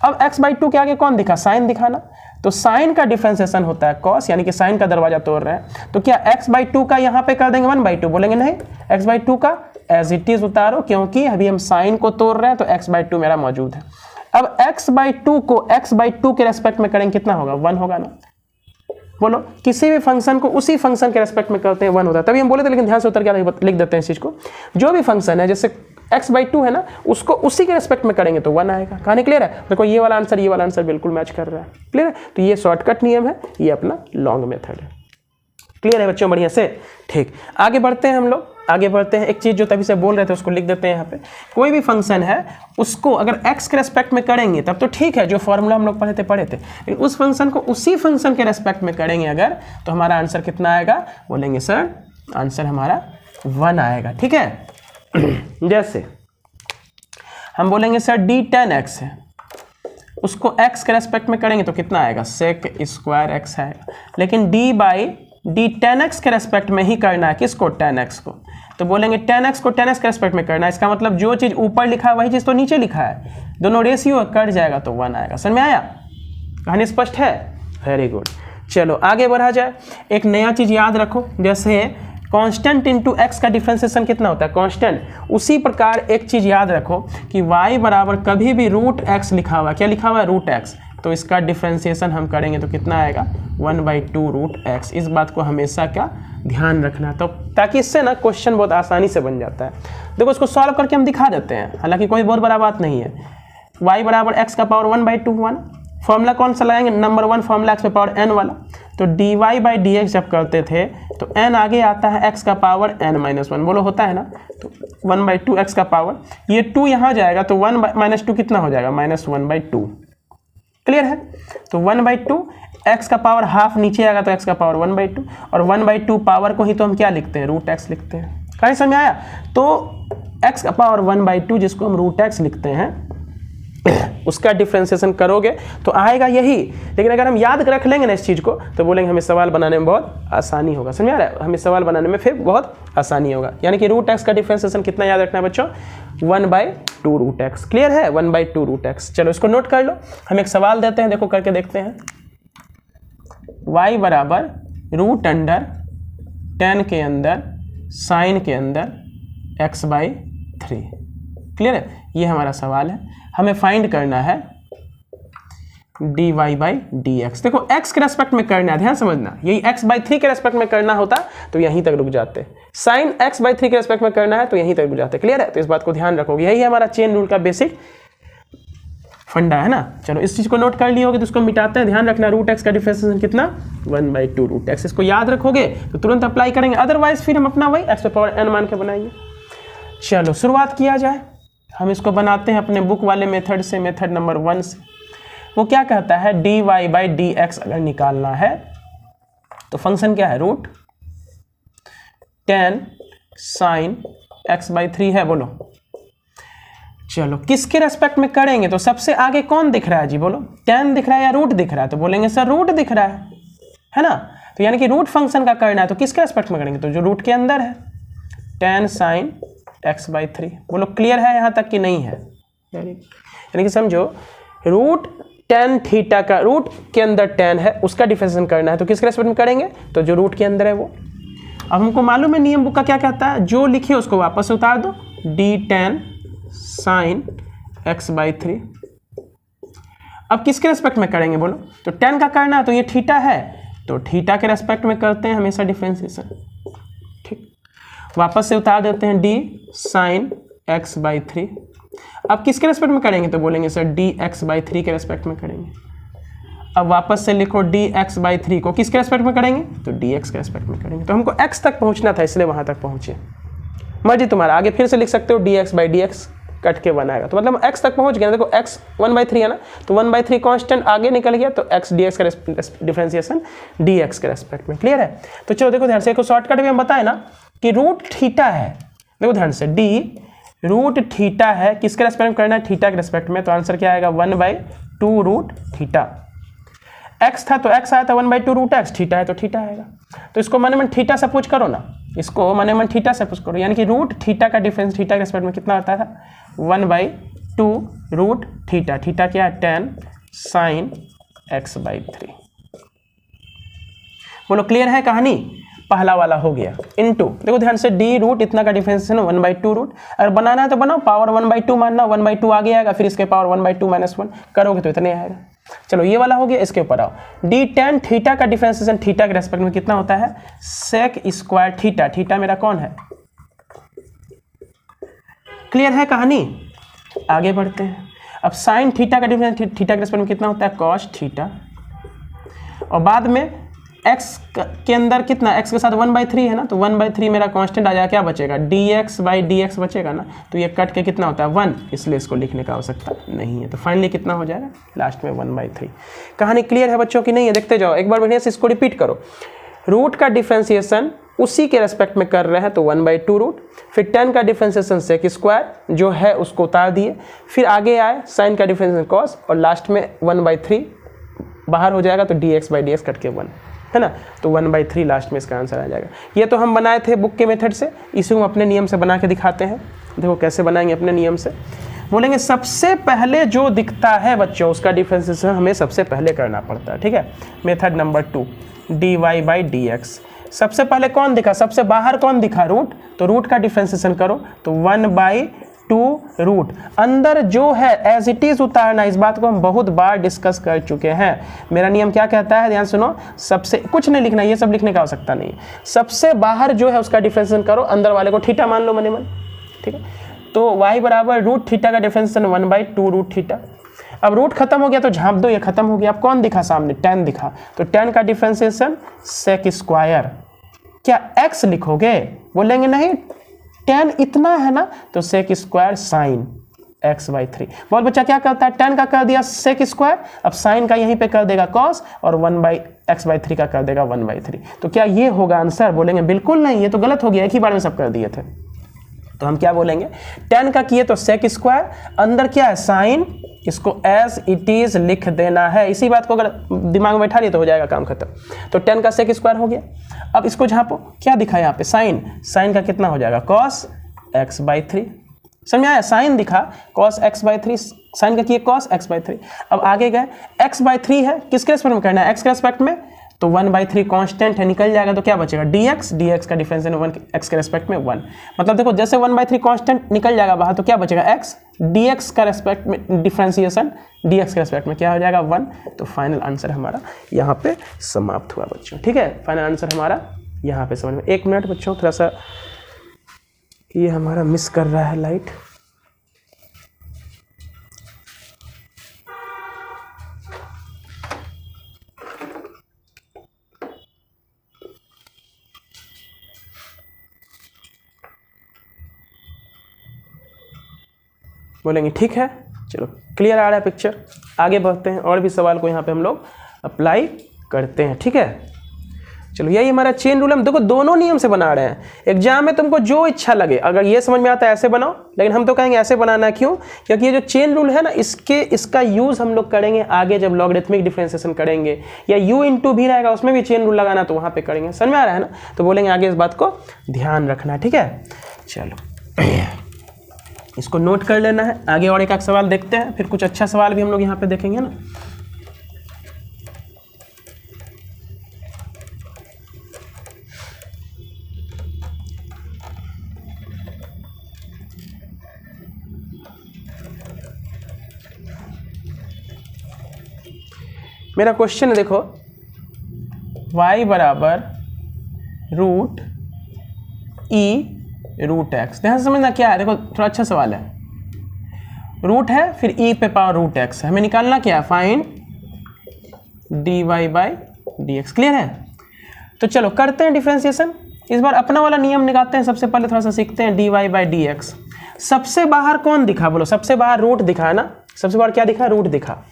अब x/2 के आगे कौन दिखा, साइन दिखाना, तो साइन का डिफरेंशिएशन होता है cos, यानी कि साइन का दरवाजा तोड़ रहे हैं। तो क्या x/2 का यहाँ पे कर देंगे 1/2? बोलेंगे नहीं, x/2 का एज इट इज उतारो, क्योंकि अभी हम साइन को तोड़ रहे हैं, तो x/2 मेरा मौजूद है। अब x/2 को x/2 के रेस्पेक्ट में करेंगे, कितना होगा, 1 होगा ना। बोलो, किसी भी फंक्शन को उसी फंक्शन के रेस्पेक्ट में करते हैं 1 होता है, तभी हम बोले थे, लेकिन ध्यान से उतर के लिख देते हैं इस चीज को। जो भी फंक्शन है, जैसे x/2 है ना, उसको उसी के रेस्पेक्ट में करेंगे तो 1 आएगा। कहानी क्लियर है? देखो ये वाला आंसर बिल्कुल मैच कर रहा है, क्लियर है? तो ये शॉर्टकट नियम है, ये अपना लॉन्ग मेथड है। क्लियर है बच्चों, बढ़िया से, ठीक। आगे बढ़ते हैं हम लोग, आगे बढ़ते हैं। एक चीज जो तभी से बोल रहे थे उसको लिख देते हैं यहाँ पे। कोई भी फंक्शन है उसको अगर x के रेस्पेक्ट में करेंगे तब तो ठीक है, जो फॉर्मूला हम लोग पढ़े थे, लेकिन उस फंक्शन को उसी फंक्शन के रेस्पेक्ट में करेंगे अगर, तो हमारा आंसर कितना आएगा? बोलेंगे सर आंसर हमारा 1 आएगा, ठीक है। जैसे हम बोलेंगे सर d tan x है, उसको x के रेस्पेक्ट में करेंगे तो कितना आएगा, sec स्क्वायर x आएगा। लेकिन d tan x के रेस्पेक्ट में ही करना है, किसको, tan x को। तो बोलेंगे tan x को tan x के रेस्पेक्ट में करना है, इसका मतलब जो चीज़ ऊपर लिखा है वही चीज़ तो नीचे लिखा है, दोनों रेशियो कट जाएगा तो 1 आएगा। समझ में आया? कहानी स्पष्ट है? Very good. चलो आगे बढ़ा जाए। एक नया चीज़ याद रखो, जैसे कांस्टेंट इंटू एक्स का डिफरेंशिएशन कितना होता है, कांस्टेंट। उसी प्रकार एक चीज़ याद रखो कि y बराबर कभी भी √x लिखा हुआ है, क्या लिखा हुआ है, √x, तो इसका डिफरेंशिएशन हम करेंगे तो कितना आएगा, 1/2 √x। इस बात को हमेशा क्या ध्यान रखना, तो ताकि इससे ना क्वेश्चन बहुत आसानी से बन जाता है। देखो इसको सॉल्व करके हम दिखा देते हैं, हालांकि कोई बहुत बड़ा बात नहीं है। y बराबर x का पावर 1/2 हुआ ना, फॉर्मूला कौन सा लगाएंगे, नंबर 1 फॉर्मूला x पे पावर n वाला। तो dy/dx जब करते थे तो n आगे आता है x का पावर n-1, बोलो होता है ना, तो 1/2 x का पावर, ये 2 यहाँ जाएगा तो 1 - 2 कितना हो जाएगा, -1/2। क्लियर है? तो 1/2 x का पावर हाफ नीचे आएगा तो x का पावर 1/2, और 1/2 पावर को ही तो हम क्या लिखते हैं, √x लिखते हैं। कहीं समझ आया? तो x का पावर 1/2 जिसको हम √x लिखते हैं, उसका डिफरेंशिएशन करोगे तो आएगा यही। लेकिन अगर हम याद रख लेंगे ना इस चीज़ को, तो बोलेंगे हमें सवाल बनाने में बहुत आसानी होगा। समझ आ रहा है? हमें सवाल बनाने में फिर बहुत आसानी होगा। यानी कि √x का डिफरेंशिएशन कितना याद रखना है बच्चों, 1/2 √x। क्लियर है? 1/2 √x। चलो इसको नोट कर लो। हम एक सवाल देते हैं, देखो करके देखते हैं। y बराबर √tan के अंदर साइन के अंदर x/3। क्लियर है? ये हमारा सवाल है, हमें फाइंड करना है dy/dx। देखो x के रेस्पेक्ट में करना है, ध्यान समझना, यही x/3 के रेस्पेक्ट में करना होता तो यहीं तक रुक जाते। साइन x/3 के रेस्पेक्ट में करना है तो यहीं तक रुक जाते। क्लियर है? तो इस बात को ध्यान रखोगे, यही हमारा चेन रूल का बेसिक फंडा है ना। चलो इस चीज को नोट कर लिए होगे तो इसको मिटाते हैं। ध्यान रखना √x का डिफरेंशिएशन कितना, 1/2 √x। इसको याद रखोगे तो तुरंत अप्लाई करेंगे, अदरवाइज फिर हम अपना वही x पे पावर n मान के बनाएंगे। चलो शुरुआत किया जाए। हम इसको बनाते हैं अपने बुक वाले मेथड से, मेथड नंबर 1 से। वो क्या कहता है, dy/dx अगर निकालना है तो फंक्शन क्या है, √tan sin x/3 है। बोलो चलो किसके रेस्पेक्ट में करेंगे, तो सबसे आगे कौन दिख रहा है जी, बोलो tan दिख रहा है या रूट दिख रहा है, तो बोलेंगे सर रूट दिख रहा है ना। तो यानी कि रूट फंक्शन का करना है तो किसके रेस्पेक्ट में करेंगे, तो जो रूट के अंदर है tan sin x/3। बोलो क्लियर है यहाँ तक कि नहीं है, यानी कि समझो रूट tan थीटा का रूट के अंदर tan है उसका डिफरेंशिएशन करना है तो किसके रेस्पेक्ट में करेंगे, तो जो रूट के अंदर है वो। अब हमको मालूम है नियम बुक का क्या कहता है, जो लिखे उसको वापस से उतार दो, d tan sin x/3। अब किसके रेस्पेक्ट में करेंगे बोलो, तो tan का करना है तो ये थीटा है तो थीटा के रेस्पेक्ट में करते हैं हमेशा डिफरेंशिएशन, ठीक। वापस से उतार देते हैं d sin x/3। अब किसके रेस्पेक्ट में करेंगे, तो बोलेंगे सर dx/3 के रेस्पेक्ट में करेंगे। अब वापस से लिखो dx/3 को किसके रेस्पेक्ट में करेंगे, तो dx के रेस्पेक्ट में करेंगे। तो हमको x तक पहुंचना था इसलिए वहां तक पहुंचे, मर्जी तुम्हारा। आगे फिर से लिख सकते हो dx/dx कट के 1 आएगा, तो मतलब x तक पहुंच गया। देखो x 1/3 है ना, तो 1/3 कांस्टेंट आगे निकल गया तो x dx का डिफरेंशिएशन dx के रेस्पेक्ट में। क्लियर है। तो चलो देखो ध्यान से, एक शॉर्टकट भी हम बताए ना कि रूट थीटा है, देखो ध्यान से d रूट थीटा है, किसके रेस्पेक्ट में करना है, थीटा के रेस्पेक्ट में। तो आंसर क्या आएगा 1/2 रूट थीटा। x था तो x आया था 1/2 रूट x, थीटा है तो थीटा आएगा। तो इसको मन मन थीटा से पूछ करो ना, इसको मन मन थीटा से पूछ करो, यानी कि रूट थीटा का डिफरेंस थीटा के रेस्पेक्ट में कितना होता था 1/2 रूट थीटा। थीटा क्या है tan sin x/3। बोलो क्लियर है कहानी, पहला वाला हो गया। इनटू देखो ध्यान से d रूट इतना का डिफरेंस है ना 1/2 रूट, अगर बनाना है तो बनाओ, पावर 1/2 मानना, 1/2 आगे आएगा, फिर इसके पावर 1/2 - 1 करोगे तो इतने आएगा। चलो ये वाला हो गया, इसके ऊपर आओ। d tan थीटा का डिफरेंशिएशन थीटा के रेस्पेक्ट में कितना होता है sec स्क्वायर थीटा। थीटा मेरा कौन है, क्लियर है कहानी, आगे बढ़ते हैं। अब sin थीटा का डिफरेंस थीटा के रेस्पेक्ट में कितना होता है cos थीटा, और बाद में x के अंदर कितना, x के साथ 1/3 है ना, तो 1/3 मेरा कांस्टेंट आ जाएगा, क्या बचेगा dx/dx बचेगा ना, तो ये कट के कितना होता है 1, इसलिए इसको लिखने का आवश्यकता नहीं है। तो फाइनली कितना हो जाएगा लास्ट में 1/3। कहानी क्लियर है बच्चों की नहीं है, देखते जाओ एक बार बढ़िया से इसको रिपीट करो। रूट का डिफरेंशिएशन उसी के रेस्पेक्ट में कर रहे हैं तो 1/2 रूट, फिर tan का डिफरेंशिएशन सेक स्क्वायर जो है उसको उतार दिए, फिर आगे आए साइन का डिफरेंशिएशन कॉस, और लास्ट में 1/3 बाहर हो जाएगा तो dx/dx कट के 1 है ना, तो 1/3 लास्ट में इसका आंसर आ जाएगा। ये तो हम बनाए थे बुक के मेथड से, इसी को हम अपने नियम से बना के दिखाते हैं। देखो कैसे बनाएंगे अपने नियम से, बोलेंगे सबसे पहले जो दिखता है बच्चों उसका डिफरेंशिएशन हमें सबसे पहले करना पड़ता है, ठीक है। Method number 2 dy/dx। सबसे पहले कौन दिखा, सबसे बाहर कौन दिखा, रूट, तो रूट का डिफरेंशिएशन करो तो 1/2 रूट। अंदर जो है एज इट इज उतारना, इस बात को हम बहुत बार डिस्कस कर चुके हैं। मेरा नियम क्या कहता है, ध्यान सुनो, सबसे कुछ नहीं लिखना, ये सब लिखने का आवश्यकता नहीं, सबसे बाहर जो है उसका डिफरेंशिएशन करो, अंदर वाले को थीटा मान लो मने मन, ठीक है। तो y बराबर रूट थीटा का डिफरेंशिएशन 1/2 रूट थीटा। अब रूट खत्म हो गया तो झाँप दो, ये खत्म हो गया। अब कौन दिखा सामने, tan दिखा, तो tan का डिफरेंशिएशन सेक स्क्वायर। क्या x लिखोगे, बोलेंगे नहीं tan इतना है ना, तो सेक स्क्वायर साइन x/3। बहुत बच्चा क्या करता है, tan का कर दिया सेक स्क्वायर, अब साइन का यहीं पे कर देगा cos, और 1/x/3 का कर देगा 1/3। तो क्या ये होगा आंसर, बोलेंगे बिल्कुल नहीं, ये तो गलत हो गया, एक ही बार में सब कर दिए थे। तो हम क्या बोलेंगे, tan का किए तो सेक स्क्वायर, अंदर क्या है साइन, इसको एज इट इज लिख देना है। इसी बात को अगर दिमाग में बैठा लिए तो हो जाएगा काम खत्म। तो tan का सेक स्क्वायर हो गया। अब इसको झाँपो, क्या दिखा यहाँ पे साइन, साइन का कितना हो जाएगा cos x/3। समझ में आया, साइन दिखा cos x/3, साइन का किए cos x/3। अब आगे गए, x/3 है, किसके रेस्पेक्ट में करना है, x के रेस्पेक्ट में, तो 1/3 कांस्टेंट है, निकल जाएगा तो क्या बचेगा dx का डिफरेंस है 1 x के रेस्पेक्ट में 1। मतलब देखो जैसे 1/3 कांस्टेंट निकल जाएगा बाहर तो क्या बचेगा x, dx का रेस्पेक्ट में डिफरेंशिएशन dx के रेस्पेक्ट में क्या हो जाएगा 1। तो फाइनल आंसर हमारा यहाँ पे समाप्त हुआ बच्चों, ठीक है। फाइनल आंसर हमारा यहाँ पे समझ में। 1 मिनट बच्चों, थोड़ा सा ये हमारा मिस कर रहा है लाइट। बोलेंगे ठीक है, चलो क्लियर आ रहा है पिक्चर। आगे बढ़ते हैं, और भी सवाल को यहाँ पे हम लोग अप्लाई करते हैं, ठीक है। चलो यही हमारा चेन रूल हम देखो दोनों नियम से बना रहे हैं। एग्जाम में तुमको जो इच्छा लगे, अगर ये समझ में आता है ऐसे बनाओ, लेकिन हम तो कहेंगे ऐसे बनाना। क्यों? क्योंकि ये जो चेन रूल है ना, इसका यूज हम लोग करेंगे आगे जब लॉगरिथमिक डिफरेंशिएशन करेंगे, या u इंटू भी रहेगा उसमें भी चेन रूल लगाना, तो वहाँ पे करेंगे। समझ में आ रहा है ना? तो बोलेंगे आगे इस बात को ध्यान रखना, ठीक है। चलो इसको नोट कर लेना है। आगे और एक सवाल देखते हैं, फिर कुछ अच्छा सवाल भी हम लोग यहाँ पे देखेंगे ना। मेरा क्वेश्चन है, देखो y बराबर रूट ई रूट एक्स। ध्यान से समझना क्या है, देखो थोड़ा अच्छा सवाल है। रूट है, फिर e पे पावर रूट एक्स है, हमें निकालना क्या है, find dy by d x. Clear है? तो चलो करते हैं डिफरेंशिएशन। इस बार अपना वाला नियम निकालते हैं। सबसे पहले थोड़ा सा सीखते हैं dy बाई डी एक्स। सबसे बाहर कौन दिखा, बोलो? सबसे बाहर रूट दिखा है ना। सबसे बाहर क्या दिखा? रूट दिखा।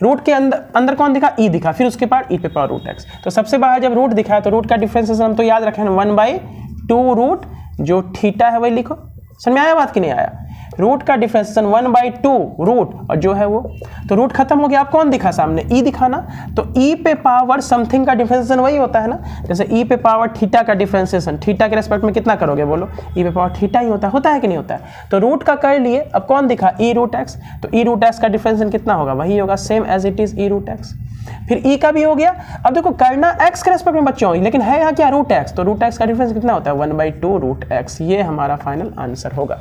रूट के अंदर कौन दिखा? ई दिखा। फिर उसके बाद ई पे पावर रूट एक्स। तो सबसे बाहर जब रूट दिखा है तो रूट का डिफरेंशिएशन हम तो याद रखें 1/2 रूट, जो थीटा है वही लिखो। समझ में आया बात कि नहीं आया? रूट का डिफरेंशिएशन 1/2 रूट, और जो है वो, तो रूट खत्म हो गया। आप कौन दिखा सामने? ई दिखा ना। तो ई पे पावर समथिंग का डिफरेंशिएशन वही होता है ना। जैसे ई पे पावर थीटा का डिफरेंशिएशन, थीटा के रेस्पेक्ट में कितना करोगे, बोलो? ई पे पावर थीटा ही होता है कि नहीं होता है? तो रूट का कर लिए। अब कौन दिखा? E root x. तो ई रूट एक्स का डिफरेंशिएशन कितना होगा? वही होगा, same as it is e root x. फिर ई का भी हो गया। अब देखो करना एक्स के रेस्पेक्ट में बच्चों, लेकिन है यहाँ क्या? Root x. तो रूट एक्स का डिफरेंस कितना होता है? 1/2 रूट एक्स। ये हमारा फाइनल आंसर होगा।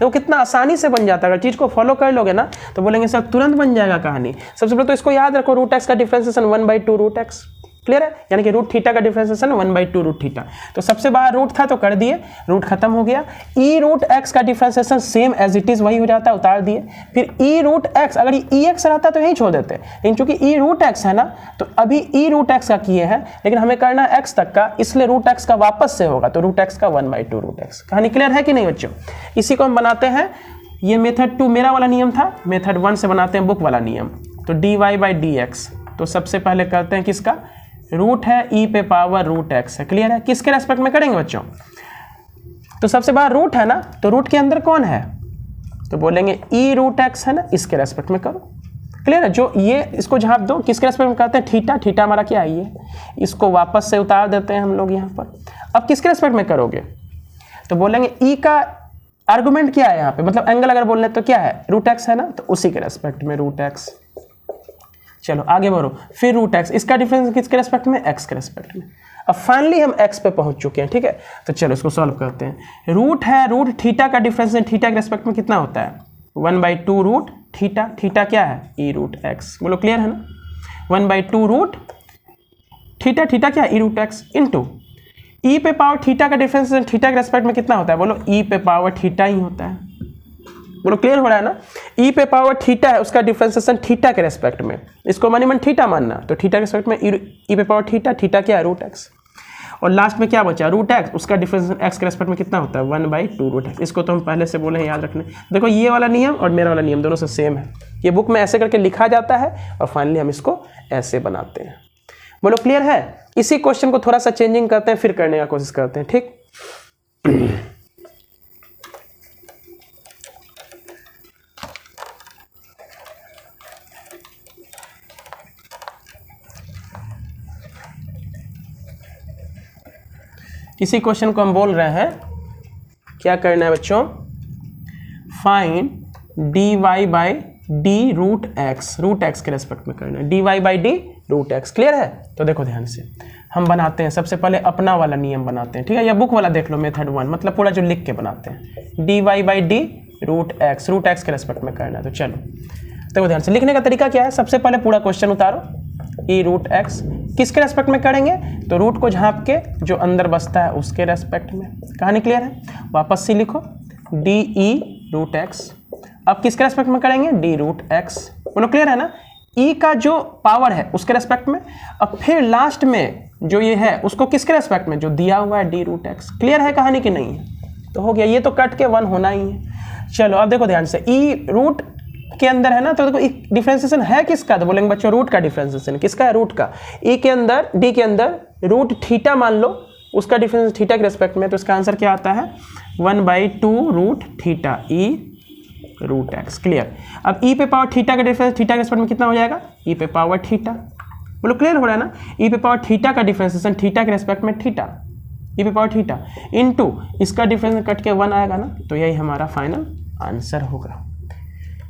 तो कितना आसानी से बन जाता है। अगर चीज को फॉलो कर लोगे ना तो बोलेंगे सर तुरंत बन जाएगा कहानी। सबसे पहले तो इसको याद रखो, रूट एक्स का डिफरेंशिएशन 1/2 रूट एक्स। क्लियर है? यानी कि रूट थीटा का डिफरेंशिएशन 1/2 रूट थीटा। तो सबसे बाहर रूट था तो कर दिए, रूट खत्म हो गया। ई रूट एक्स का differentiation same as it is वही हो जाता है, उतार दिए। फिर ई रूट एक्स, अगर ई एक्स रहता तो यही छोड़ देते, लेकिन चूंकि ई रूट एक्स है ना, तो अभी ई रूट एक्स का किए हैं, लेकिन हमें करना है एक्स तक का, इसलिए रूट एक्स का वापस से होगा। तो रूट एक्स का 1/2 रूट एक्स। कहानी क्लियर है कि नहीं बच्चों? इसी को हम बनाते हैं। ये मेथड 2 मेरा वाला नियम था, मेथड 1 से बनाते हैं बुक वाला नियम। तो dy बाई डी एक्स, तो सबसे पहले करते हैं किसका? रूट है, ई पे पावर रूट एक्स है। क्लियर है? किसके रेस्पेक्ट में करेंगे बच्चों? तो सबसे बाहर रूट है ना, तो रूट के अंदर कौन है? तो बोलेंगे ई रूट एक्स है ना, इसके रेस्पेक्ट में करो। क्लियर है? जो ये इसको झाँप दो, किसके रेस्पेक्ट में करते हैं? थीटा। थीटा हमारा क्या है? ये। इसको वापस से उतार देते हैं हम लोग यहाँ पर। अब किसके रेस्पेक्ट में करोगे? तो बोलेंगे ई का आर्गुमेंट क्या है यहाँ पे, मतलब एंगल अगर बोलने तो क्या है? रूट एक्स है ना, तो उसी के रेस्पेक्ट में रूट एक्स। चलो आगे बढ़ो। फिर रूट एक्स, इसका डिफरेंस किसके रेस्पेक्ट में? एक्स के रेस्पेक्ट में। अब फाइनली हम एक्स पे पहुंच चुके हैं, ठीक है। तो चलो इसको सॉल्व करते हैं। रूट है, रूट थीटा का डिफरेंस थीटा के रेस्पेक्ट में कितना होता है? 1/2 रूट थीटा। थीटा क्या है? ई रूट एक्स। बोलो क्लियर है ना? 1/2 रूट थीटा। थीटा क्या है? ई रूट एक्स इंटू ई पे पावर थीटा का डिफरेंस थीटा के रेस्पेक्ट में कितना होता है? बोलो ई पे पावर थीटा ही होता है। बोलो क्लियर हो रहा है ना? ई पे पावर थीटा है, उसका डिफरेंशिएशन थीटा के रेस्पेक्ट में। इसको मानी मन थीटा मानना, तो थीटा के रेस्पेक्ट में ई पे पावर थीटा। थीटा क्या है? Root x. और लास्ट में क्या बचा? रूट एक्स, उसका डिफरेंशिएशन एक्स के रेस्पेक्ट में कितना होता है? 1/2 रूट एक्स। इसको तो हम पहले से बोले हैं, याद रखने। देखो ये वाला नियम और मेरा वाला नियम दोनों से सेम है। ये बुक में ऐसे करके लिखा जाता है और फाइनली हम इसको ऐसे बनाते हैं। बोलो क्लियर है? इसी क्वेश्चन को थोड़ा सा चेंजिंग करते हैं, फिर करने का कोशिश करते हैं, ठीक। इसी क्वेश्चन को हम बोल रहे हैं, क्या करना है बच्चों? Find dy by d root x. Root x के रेस्पेक्ट में करना है, dy by d root x. Clear है? तो देखो ध्यान से हम बनाते हैं। सबसे पहले अपना वाला नियम बनाते हैं, ठीक है। या बुक वाला देख लो, मेथड 1, मतलब पूरा जो लिख के बनाते हैं। dy by d root x के रेस्पेक्ट में करना है। तो चलो देखो ध्यान से, लिखने का तरीका क्या है? सबसे पहले पूरा क्वेश्चन उतारो। ई रूट एक्स किसके रेस्पेक्ट में करेंगे? तो रूट को झाँप के जो अंदर बसता है उसके रेस्पेक्ट में। कहानी क्लियर है? वापस से लिखो डी ई रूट एक्स। अब किसके रेस्पेक्ट में करेंगे? D root x. बोलो क्लियर है ना? ई का जो पावर है उसके रेस्पेक्ट में। अब फिर लास्ट में जो ये है उसको किसके रेस्पेक्ट में? जो दिया हुआ है डी रूट एक्स। क्लियर है कहानी कि नहीं है? तो हो गया, ये तो कट के 1 होना ही है। चलो अब देखो ध्यान से, ई रूट के अंदर है ना, तो देखो डिफरेंशिएशन है किसका, तो बोलेंगे बच्चों रूट का डिफरेंशिएशन किसका है, रूट का। ई के अंदर डी के अंदर रूट थीटा मान लो, उसका डिफरेंस थीटा के रेस्पेक्ट में, तो इसका आंसर क्या आता है 1/2 root theta E root x. Clear. अब ई पे पावर थीटा का डिफरेंस थीटा के रेस्पेक्ट में कितना हो जाएगा, ई पे पावर थीटा। बोलो क्लियर हो रहा है ना, ई पे पावर थीटा का डिफरेंशिएशन थीटा के रेस्पेक्ट में थीटा, ई पे पावर थीटा इनटू इसका डिफरेंस कट के 1 आएगा ना, तो यही हमारा फाइनल आंसर होगा।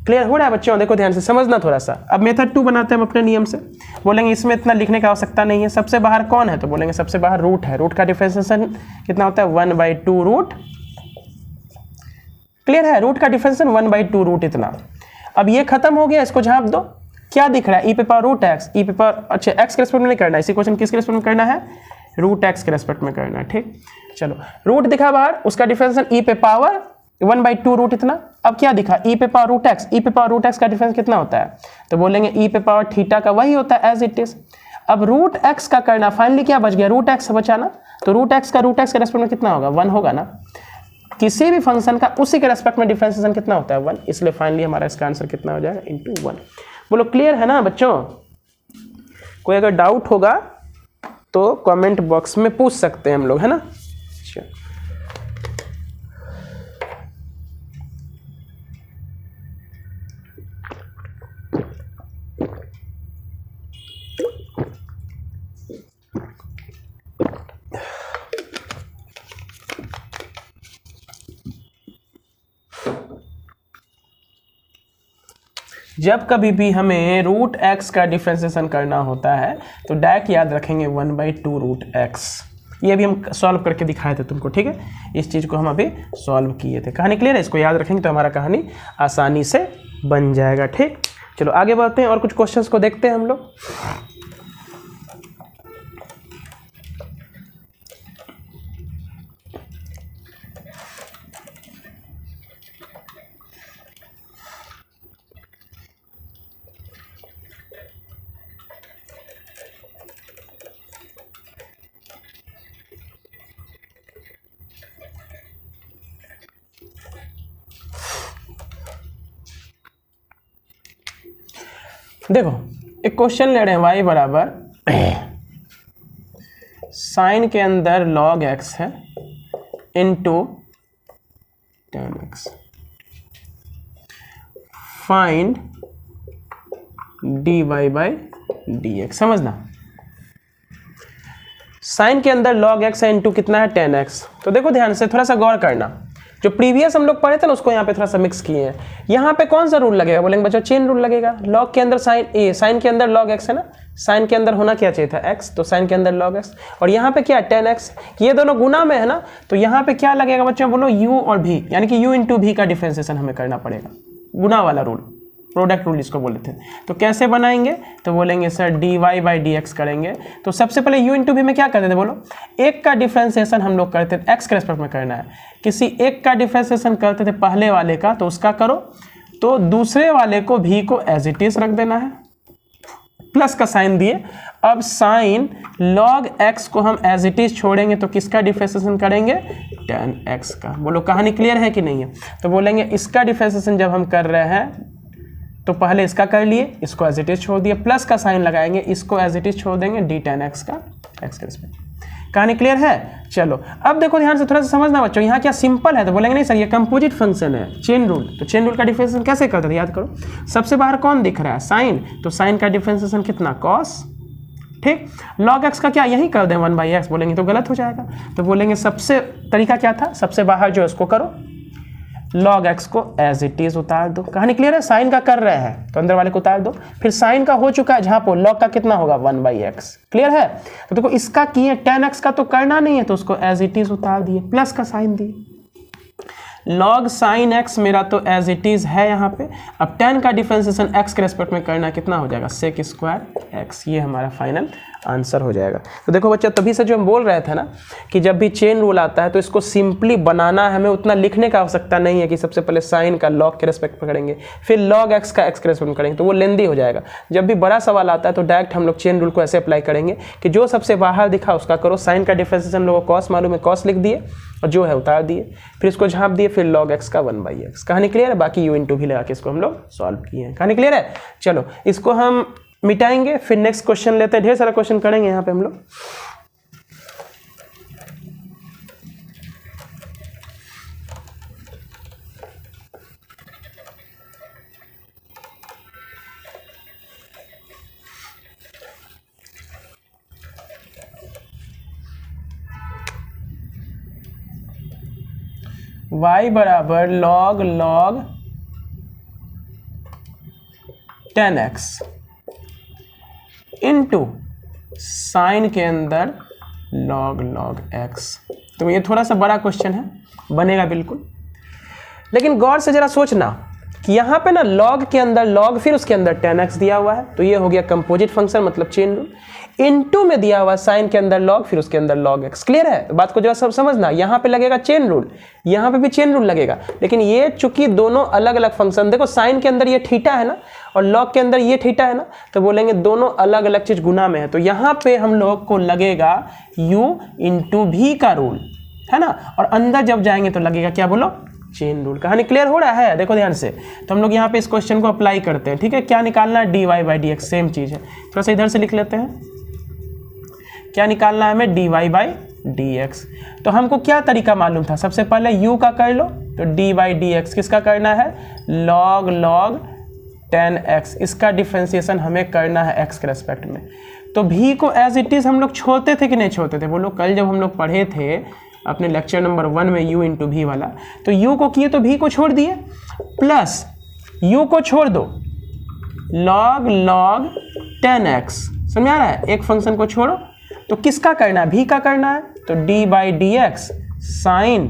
क्लियर हो रहा है बच्चों, देखो ध्यान से समझना थोड़ा सा। अब मेथड 2 बनाते हैं हम अपने नियम से। बोलेंगे इसमें इतना लिखने की आवश्यकता नहीं है, सबसे बाहर कौन है, तो बोलेंगे सबसे बाहर रूट है। रूट का डिफरेंशिएशन कितना होता है 1/2 रूट। क्लियर है, रूट का डिफरेंशिएशन 1/2 रूट इतना। अब ये खत्म हो गया, इसको झाँप दो, क्या दिख रहा है ई पे पावर रूट एक्स, ई पे पावर, अच्छा एक्स के रेस्पेक्ट में नहीं करना है, इसी क्वेश्चन किसके रेस्पेक्ट में करना है, रूट एक्स के रेस्पेक्ट में करना है। ठीक, चलो रूट दिखा बाहर, उसका डिफरेंशिएशन ई पे पावर 1/2 रूट इतना। अब क्या दिखा ई पे पावर रूट एक्स, ई पे पावर रूट एक्स का डिफरेंस कितना होता है, तो बोलेंगे ई पे पावर थीटा का वही होता है एज इट इज। अब रूट एक्स का करना, फाइनली क्या बच गया, रूट एक्स बचाना, तो रूट एक्स का के रेस्पेक्ट में कितना होगा 1 होगा ना, किसी भी फंक्शन का उसी के रेस्पेक्ट में डिफरेंशिएशन कितना होता है 1, इसलिए फाइनली हमारा इसका आंसर कितना हो जाएगा × 1। बोलो क्लियर है ना बच्चों, कोई अगर डाउट होगा तो कमेंट बॉक्स में पूछ सकते हैं हम लोग, है ना। जब कभी भी हमें रूट एक्स का डिफरेंशिएशन करना होता है तो डायरेक्ट याद रखेंगे 1/2 रूट एक्स। ये भी हम सॉल्व करके दिखाए थे तुमको, ठीक है, इस चीज़ को हम अभी सॉल्व किए थे। कहानी क्लियर है, इसको याद रखेंगे तो हमारा कहानी आसानी से बन जाएगा। ठीक, चलो आगे बढ़ते हैं और कुछ क्वेश्चंस को देखते हैं हम लोग। देखो एक क्वेश्चन ले रहे हैं, y बराबर साइन के अंदर log x है into tan x, find dy/dx। समझना, साइन के अंदर log x है इनटू कितना है tan x। तो देखो ध्यान से थोड़ा सा गौर करना, जो प्रीवियस हम लोग पढ़े थे ना उसको यहाँ पे थोड़ा सा मिक्स किए हैं। यहाँ पे कौन सा रूल लगेगा, बोलेंगे बच्चों चेन रूल लगेगा। लॉग के अंदर साइन के अंदर log x है ना, साइन के अंदर होना क्या चाहिए था x, तो साइन के अंदर log x, और यहाँ पे क्या है tan x, ये दोनों गुना में है ना, तो यहाँ पे क्या लगेगा बच्चों, बोलो u और v, यानी कि u × v का डिफरेंशिएशन हमें करना पड़ेगा, गुना वाला रूल, प्रोडक्ट रूल इसको बोलते थे। तो कैसे बनाएंगे, तो बोलेंगे सर dy/dx करेंगे। तो सबसे पहले u × v में क्या करते थे, बोलो एक का डिफरेंशिएशन हम लोग करते थे x के रेस्पेक्ट में करना है, किसी एक का डिफरेंशिएशन करते थे पहले वाले का, तो उसका करो, तो दूसरे वाले को v को एज इट इज रख देना है, प्लस का साइन दिए। अब साइन log x को हम एज इट इज छोड़ेंगे तो किसका डिफरेंशिएशन करेंगे, tan x का। बोलो कहानी क्लियर है कि नहीं है, तो बोलेंगे इसका डिफरेंशिएशन जब हम कर रहे हैं तो पहले इसका कर लिए, इसको एज इट इज छोड़ दिए, प्लस का साइन लगाएंगे, इसको एज इट इज छोड़ देंगे d tan x का x के रिस्पेक्ट। कहानी क्लियर है। चलो अब देखो ध्यान से थोड़ा सा समझना बच्चों, यहाँ क्या सिंपल है, तो बोलेंगे नहीं सर ये कंपोजिट फंक्शन है, चेन रूल। तो चेन रूल का डिफरेंशिएशन कैसे करते थे, याद करो, सबसे बाहर कौन दिख रहा है साइन, तो साइन का डिफरेंशिएशन कितना cos, ठीक, log x का क्या यही कर दें 1/x, बोलेंगे तो गलत हो जाएगा। तो बोलेंगे सबसे तरीका क्या था, सबसे बाहर जो है उसको करो, log x को एज इट इज उतार दो। कहानी क्लियर है, साइन का कर रहे हैं तो अंदर वाले को उतार दो, फिर साइन का हो चुका है जहां पर log का कितना होगा 1/x। क्लियर है, तो देखो इसका किए tan x का तो करना नहीं है तो उसको एज इट इज उतार दिए, प्लस का साइन दिए, log sin x मेरा तो एज इट इज है यहाँ पे। अब tan का डिफरेंशिएशन x के रेस्पेक्ट में करना कितना हो जाएगा sec² x, ये हमारा फाइनल आंसर हो जाएगा। तो देखो बच्चा तभी से जो हम बोल रहे थे ना कि जब भी चेन रूल आता है तो इसको सिंपली बनाना है, हमें उतना लिखने का आवश्यकता नहीं है कि सबसे पहले साइन का log के रेस्पेक्ट में करेंगे फिर log x का x के रेस्पेक्ट में करेंगे, तो वो लेंदी हो जाएगा। जब भी बड़ा सवाल आता है तो डायरेक्ट हम लोग चेन रूल को ऐसे अप्लाई करेंगे कि जो सबसे बाहर दिखा उसका करो, साइन का डिफरेंशिएशन लोगों को cos मालूम है cos लिख दिए और जो है उतार दिए, फिर इसको झाँप दिए, फिर log x का 1/x। कहानी क्लियर है? बाकी u इंटू भी लगा के इसको हम लोग सॉल्व किए हैं। कहानी क्लियर है? चलो इसको हम मिटाएंगे, फिर नेक्स्ट क्वेश्चन लेते हैं। ढेर सारा क्वेश्चन करेंगे यहाँ पे हम लोग। y बराबर log 10x इंटू साइन के अंदर log x। तो ये थोड़ा सा बड़ा क्वेश्चन है, बनेगा बिल्कुल, लेकिन गौर से जरा सोचना कि यहाँ पे ना log के अंदर log फिर उसके अंदर 10x दिया हुआ है, तो ये हो गया कंपोजिट फंक्शन मतलब चेन रूल। इनटू में दिया हुआ साइन के अंदर log फिर उसके अंदर log x। क्लियर है? तो बात को जरा सब समझना, यहाँ पे लगेगा चेन रूल, यहाँ पे भी चेन रूल लगेगा, लेकिन ये चूंकि दोनों अलग अलग फंक्शन, देखो साइन के अंदर ये थीटा है ना और log के अंदर ये थीटा है ना, तो बोलेंगे दोनों अलग अलग चीज गुना में है, तो यहाँ पे हम लोग को लगेगा u इंटू भी का रूल, है ना, और अंदर जब जाएंगे तो लगेगा क्या बोलो, चेन रूल। कहानी क्लियर हो रहा है? देखो ध्यान से, तो हम लोग यहाँ पे इस क्वेश्चन को अप्लाई करते हैं। ठीक है, क्या निकालना है? dy/dx, सेम चीज है। थोड़ा सा इधर से लिख लेते हैं, क्या निकालना है हमें? dy/dx। तो हमको क्या तरीका मालूम था? सबसे पहले u का कर लो, तो dy/dx किसका करना है? log 10x, इसका डिफरेंशिएशन हमें करना है x के रेस्पेक्ट में। तो v को एज इट इज हम लोग छोड़ते थे कि नहीं छोड़ते थे? बोलो, कल जब हम लोग पढ़े थे अपने लेक्चर नंबर 1 में u इंटू भी वाला, तो u को किए तो v को छोड़ दिए, प्लस u को छोड़ दो log 10x। समझ आ रहा है? एक फंक्शन को छोड़ो, तो किसका करना है? v का करना है, तो d/dx साइन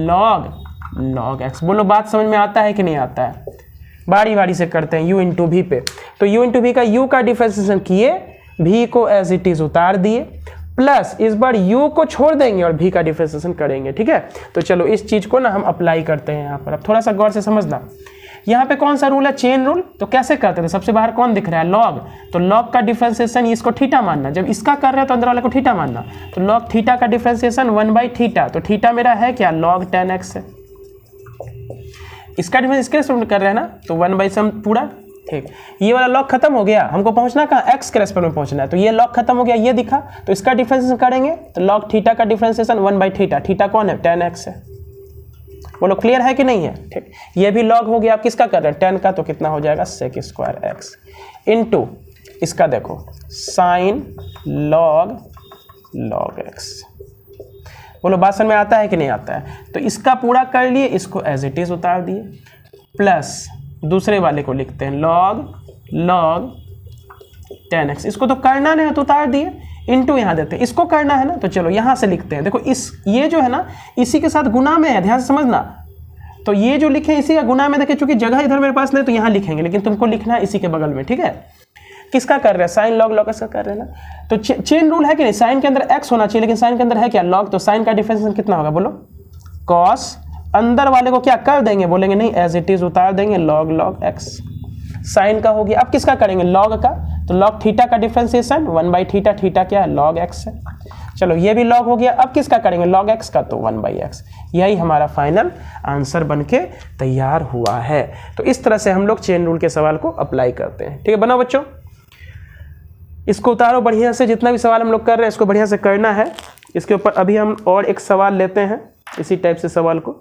log x। बोलो बात समझ में आता है कि नहीं आता है? बारी बारी से करते हैं u इंटू भी पे। तो u इंटू भी का u का डिफरेंशिएशन किए, v को एज इट इज उतार दिए, प्लस इस बार u को छोड़ देंगे और v का डिफरेंशिएशन करेंगे। ठीक है, तो चलो इस चीज को ना हम अप्लाई करते हैं यहाँ पर। अब थोड़ा सा गौर से समझना, यहाँ पे कौन सा रूल है? Chain rule. तो कैसे करते थे? सबसे बाहर कौन दिख रहा है? log। तो log का डिफरेंशिएशन इसको थीटा मानना, जब इसका कर रहे हैं तो अंदर वाले को थीटा मानना, तो log थीटा का डिफरेंशिएशन 1/थीटा। तो थीटा मेरा है क्या? log 10x है। इसका डिफरेंस इसके रेस्पेक्ट कर रहे हैं ना, तो 1/सम पूरा। ठीक, ये वाला log खत्म हो गया, हमको पहुंचना कहाँ? x के रेस्पेक्ट में पहुंचना है, तो ये log खत्म हो गया, ये दिखा, तो इसका डिफरेंशिएशन करेंगे, तो log थीटा का डिफरेंशिएशन 1/थीटा। थीटा कौन है? 10x है। बोलो क्लियर है कि नहीं है? ठीक, ये भी log हो गया। आप किसका कर रहे हैं? 10 का, तो कितना हो जाएगा? sec² x इंटू इसका देखो साइन log x। बोलो बात समझ में आता है कि नहीं आता है? तो इसका पूरा कर लिए, इसको एज इट इज उतार दिए, प्लस दूसरे वाले को लिखते हैं log 10x। इसको तो करना नहीं है तो उतार दिए, इंटू यहाँ देते हैं, इसको करना है ना, तो चलो यहाँ से लिखते हैं। देखो ये जो है ना, इसी के साथ गुना में है, ध्यान से समझना। तो ये जो लिखे इसी का गुना में, देखिए चूंकि जगह इधर मेरे पास नहीं तो यहाँ लिखेंगे, लेकिन तुमको लिखना है इसी के बगल में। ठीक है, किसका कर रहे हैं? साइन log x का कर रहे हैं ना। तो चेन रूल है कि नहीं? साइन के अंदर x होना चाहिए, लेकिन साइन के अंदर है क्या? log। तो साइन का डिफरेंशिएशन कितना होगा? बोलो cos, अंदर वाले को क्या कर देंगे? बोलेंगे नहीं, एज इट इज उतार देंगे, log x। साइन का हो गया, अब किसका करेंगे? log का। तो log थीटा का डिफरेंशिएशन 1/थीटा, थीटा क्या है? log x है। चलो ये भी log हो गया, अब किसका करेंगे? log x का, तो 1/x। यही हमारा फाइनल आंसर बनके तैयार हुआ है। तो इस तरह से हम लोग चेन रूल के सवाल को अप्लाई करते हैं। ठीक है, बनाओ बच्चों, इसको उतारो बढ़िया से। जितना भी सवाल हम लोग कर रहे हैं इसको बढ़िया से करना है। इसके ऊपर अभी हम और एक सवाल लेते हैं, इसी टाइप से सवाल को।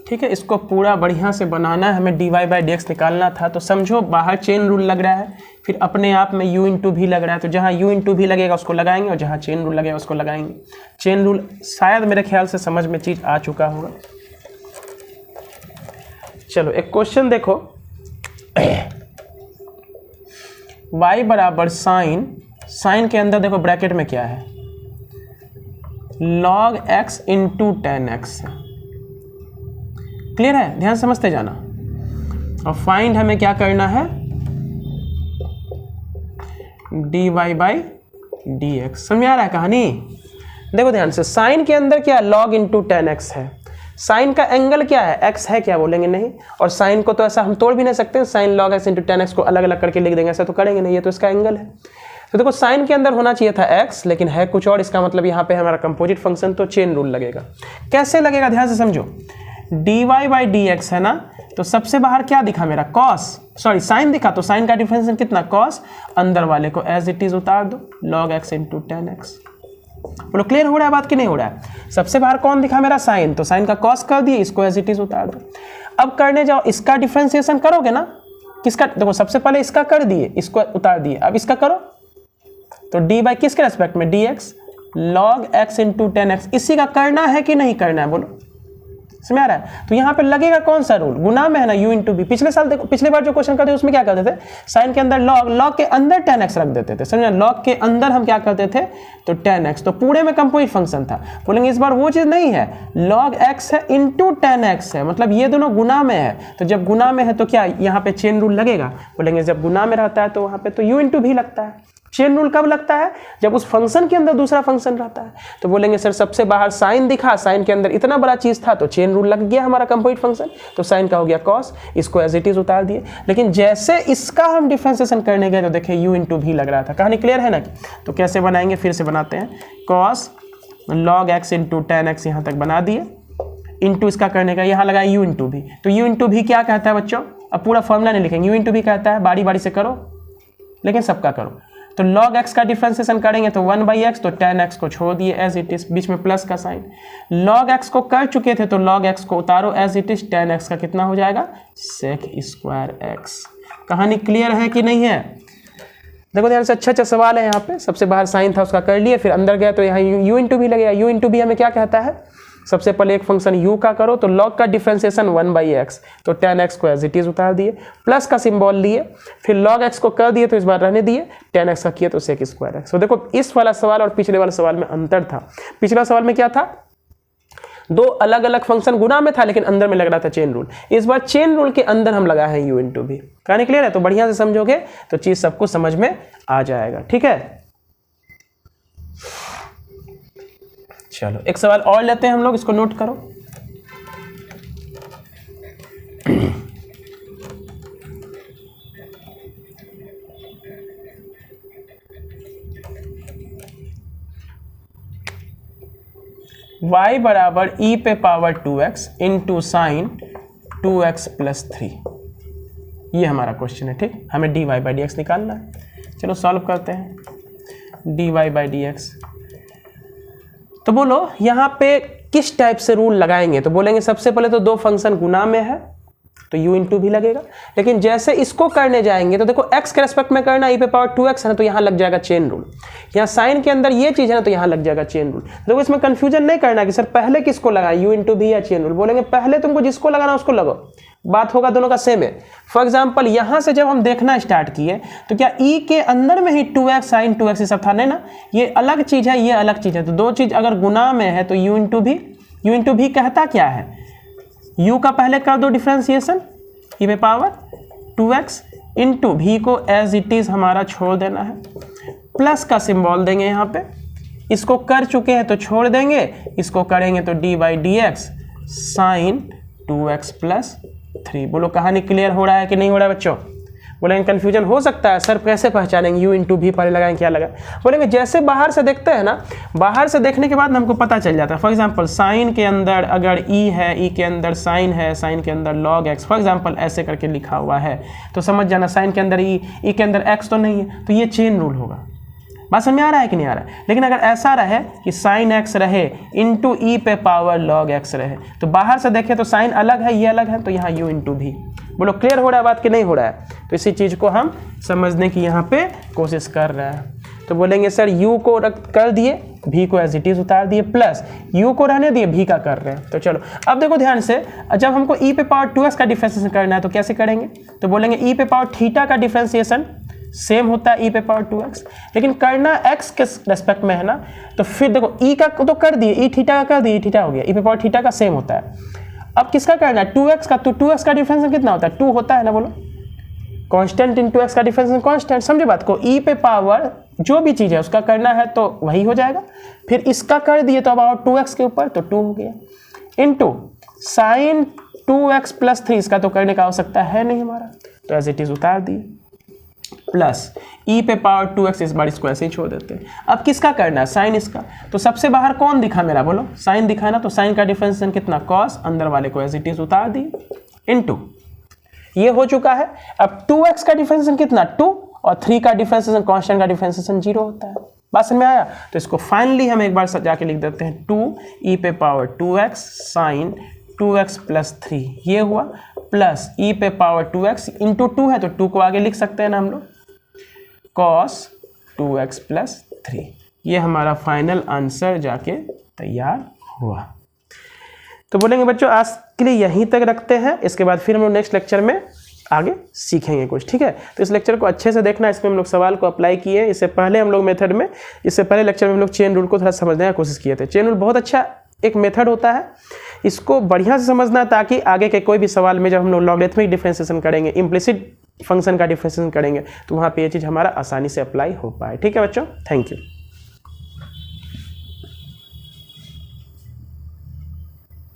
ठीक है, इसको पूरा बढ़िया से बनाना है, हमें dy/dx निकालना था। तो समझो बाहर चेन रूल लग रहा है, फिर अपने आप में u इंटू भी लग रहा है, तो जहाँ u इंटू भी लगेगा उसको लगाएंगे और जहाँ चेन रूल लगेगा उसको लगाएंगे। चेन रूल शायद मेरे ख्याल से समझ में चीज़ आ चुका होगा। चलो एक क्वेश्चन देखो, y बराबर साइन के अंदर देखो ब्रैकेट में क्या है? log x into 10x। Clear है? ध्यान समझते जाना। और फाइंड हमें क्या करना है? dy/dx। समझ में आ रहा है कहानी? देखो ध्यान से, साइन के अंदर क्या है, log इंटू 10x है। साइन का एंगल क्या है, x है क्या, बोलेंगे नहीं। और साइन को तो ऐसा हम तोड़ भी नहीं सकते, sign log x into 10x को अलग अलग करके लिख देंगे, ऐसा तो करेंगे नहीं, ये तो इसका एंगल है। तो देखो साइन के अंदर होना चाहिए था x, लेकिन है कुछ और, इसका मतलब यहाँ पे हमारा कंपोजिट फंक्शन, तो चेन रूल लगेगा। कैसे लगेगा, ध्यान से समझो। dy बाई dx है ना, तो सबसे बाहर क्या दिखा मेरा, साइन दिखा, तो साइन का डिफरेंशिएशन कितना, cos, अंदर वाले को एज इट इज उतार दो, log x इंटू 10x। बोलो क्लियर हो रहा है बात कि नहीं हो रहा है। सबसे बाहर कौन दिखा मेरा, साइन, तो साइन का cos कर दिए, इसको एज इट इज उतार दो। अब करने जाओ, इसका डिफरेंशिएशन करोगे ना, किसका, देखो सबसे पहले इसका कर दिए, इसको उतार दिए, अब इसका करो, तो डी बाई किसके रेस्पेक्ट में, dx log x into 10x, इसी का करना है कि नहीं करना है, बोलो समझ आ रहा है। तो यहाँ पे लगेगा कौन सा रूल, गुना में है ना, u इंटू बी। पिछले साल देखो, पिछले बार जो क्वेश्चन करते थे उसमें क्या करते थे, साइन के अंदर log के अंदर 10x रख देते थे, समझना, log के अंदर हम क्या करते थे, तो 10x, तो पूरे में कंपोजिट फंक्शन था। बोलेंगे इस बार वो चीज़ नहीं है, log x है इंटू 10x है, मतलब ये दोनों गुना में है। तो जब गुना में है तो क्या यहाँ पे चेन रूल लगेगा, बोलेंगे जब गुना में रहता है तो वहाँ पे तो u इंटू भी लगता है। चेन रूल कब लगता है, जब उस फंक्शन के अंदर दूसरा फंक्शन रहता है। तो बोलेंगे सर सबसे बाहर साइन दिखा, साइन के अंदर इतना बड़ा चीज था, तो चेन रूल लग गया हमारा कंपोजिट फंक्शन, तो साइन का हो गया cos, इसको एज इट इज उतार दिए। लेकिन जैसे इसका हम डिफरेंशिएशन करने गए तो देखिए u इंटू भी लग रहा था। कहानी क्लियर है ना, तो कैसे बनाएंगे, फिर से बनाते हैं, cos log x into 10x यहाँ तक बना दिए, इंटू इसका करने का यहाँ लगा u इंटू भी। तो u इंटू भी क्या कहता है बच्चों, अब पूरा फॉर्मूला नहीं लिखेंगे, u इंटू भी कहता है, बारी बारी से करो, लेकिन सबका करो। तो log x का डिफरेंशिएशन करेंगे तो 1/x, तो 10x को छोड़ दिए एज इट इज, बीच में प्लस का साइन। log x को कर चुके थे तो log x को उतारो एज इट इज, 10x का कितना हो जाएगा, sec स्क्वायर x। कहानी क्लियर है कि नहीं है। देखो ध्यान से, अच्छा सवाल है यहाँ पे। सबसे बाहर साइन था उसका कर लिए, फिर अंदर गए तो यहाँ u इंटू भी लगेगा। u इंटू भी हमें क्या कहता है, सबसे पहले एक फंक्शन u का करो, तो log का डिफरेंशिएशन 1/x, तो 10x को एज इट इज उतार दिए, प्लस का सिंबल लिए, फिर log x को कर दिए तो इस बार रहने दिए, 10x का किए तो sec स्क्वायर x। तो देखो इस वाला सवाल और पिछले वाले सवाल में अंतर था। पिछला सवाल में क्या था, दो अलग अलग फंक्शन गुना में था, लेकिन अंदर में लग रहा था चेन रूल। इस बार चेन रूल के अंदर हम लगा है u इंटू भी। कहानी क्लियर है, तो बढ़िया से समझोगे तो चीज सबको समझ में आ जाएगा, ठीक है। चलो एक सवाल और लेते हैं हम लोग, इसको नोट करो। y बराबर e पे power 2x into sine 2x plus 3, ये हमारा क्वेश्चन है, ठीक। हमें dy बाई डी एक्स निकालना है। चलो सॉल्व करते हैं। dy बाई डी एक्स, तो बोलो यहाँ पे किस टाइप से रूल लगाएंगे, तो बोलेंगे सबसे पहले तो दो फंक्शन गुना में है तो u इंटू भी लगेगा, लेकिन जैसे इसको करने जाएंगे तो देखो x के रेस्पेक्ट में करना, e पे पावर 2x है ना, तो यहाँ लग जाएगा चेन रूल। यहाँ साइन के अंदर ये चीज़ है ना, तो यहाँ लग जाएगा चेन रूल। देखो इसमें कंफ्यूजन नहीं करना कि सर पहले किसको लगाए, u इंटू भी या चेन रूल। बोलेंगे पहले तुमको जिसको लगाना उसको लगाओ, बात होगा दोनों का सेम है। फॉर एग्जाम्पल यहाँ से जब हम देखना स्टार्ट किए तो क्या e के अंदर में ही 2x साइन 2x ये सब था, नहीं ना, ये अलग चीज़ है, ये अलग चीज़ है। तो दो चीज़ अगर गुना में है तो u इंटू भी कहता क्या है, u का पहले कर दो डिफरेंशिएशन, e पे पावर 2x इंटू भी को एज इट इज हमारा छोड़ देना है, प्लस का सिंबल देंगे यहाँ पे, इसको कर चुके हैं तो छोड़ देंगे, इसको करेंगे तो d by d x sine 2x plus 3। बोलो कहानी क्लियर हो रहा है कि नहीं हो रहा है बच्चों। बोलेंगे कन्फ्यूजन हो सकता है, सर कैसे पहचानेंगे u इंटू भी पहले लगाएंगे क्या लगा। बोलेंगे जैसे बाहर से देखते हैं ना, बाहर से देखने के बाद हमको पता चल जाता है। फॉर एग्जांपल साइन के अंदर अगर e है, e के अंदर साइन है, साइन के अंदर log x, फॉर एग्जांपल ऐसे करके लिखा हुआ है, तो समझ जाना साइन के अंदर e के अंदर x तो नहीं है, तो ये चेन रूल होगा। बात समझ में आ रहा है कि नहीं आ रहा है। लेकिन अगर ऐसा रहे कि साइन x रहे इंटू ई पे पावर log x रहे, तो बाहर से देखें तो साइन अलग है, ये अलग है, तो यहाँ u इंटू भी। बोलो क्लियर हो रहा है बात कि नहीं हो रहा है। तो इसी चीज़ को हम समझने की यहाँ पे कोशिश कर रहे हैं। तो बोलेंगे सर u को रख कर दिए, v को एज इट इज उतार दिए, प्लस u को रहने दिए, v का कर रहे हैं। तो चलो अब देखो ध्यान से, जब हमको e पे पावर 2x का डिफरेंशिएशन करना है तो कैसे करेंगे, तो बोलेंगे e पे पावर थीटा का डिफरेंशिएशन सेम होता है e पे पावर 2x, लेकिन करना x के रेस्पेक्ट में है ना, तो फिर देखो e का तो कर दिए, e थीटा का कर दिए, थीटा हो गया, e पे पावर थीटा का सेम होता है। अब किसका करना है 2x का, तो 2x का डिफरेंशिएशन कितना होता है 2 होता है ना, बोलो कांस्टेंट इंटू एक्स का डिफरेंशिएशन कांस्टेंट, समझे बात को। ई पे पावर जो भी चीज़ है उसका करना है तो वही हो जाएगा, फिर इसका कर दिए तो अब आओ 2x के ऊपर तो 2 हो गया, इनटू साइन 2x प्लस 3, इसका तो करने का आवश्यकता है नहीं हमारा, तो एज इट इज उतार दिए, प्लस ई पे पावर 2x, इस बार इसको ऐसे ही छोड़ देते हैं। अब किसका करना है, साइन इसका, तो सबसे बाहर कौन दिखा मेरा, बोलो साइन दिखा ना, तो साइन का डिफरेंशिएशन कितना, कॉस, अंदर वाले को एज इट इज उतार दिए, इनटू ये हो चुका है। अब 2x का डिफरेंशिएशन कितना 2 और 3 का डिफरेंशिएशन कांस्टेंट का डिफरेंशिएशन 0 होता है, बात समझ में आया। तो इसको फाइनली हम एक बार सजा के लिख देते हैं 2 ई पे power 2x sign 2x plus 3 ये हुआ, प्लस ई पे पावर 2x इंटू 2 है तो 2 को आगे लिख सकते हैं ना हम लोग, कॉस 2x प्लस 3, ये हमारा फाइनल आंसर जाके तैयार हुआ। तो बोलेंगे बच्चों आज के लिए यहीं तक रखते हैं, इसके बाद फिर हम लोग नेक्स्ट लेक्चर में आगे सीखेंगे कुछ, ठीक है। तो इस लेक्चर को अच्छे से देखना, इसमें हम लोग सवाल को अप्लाई किए, इससे पहले हम लोग मेथड में, इससे पहले लेक्चर में हम लोग चेन रूल को थोड़ा समझने की कोशिश किए थे। चेन रूल बहुत अच्छा एक मेथड होता है, इसको बढ़िया से समझना ताकि आगे के कोई भी सवाल में जब हम लोग लॉगरिथमिक डिफरेंशिएशन करेंगे, इम्प्लिसिट फंक्शन का डिफरेंशिएशन करेंगे, तो वहाँ पे ये चीज़ हमारा आसानी से अप्लाई हो पाए, ठीक है बच्चों, थैंक यू।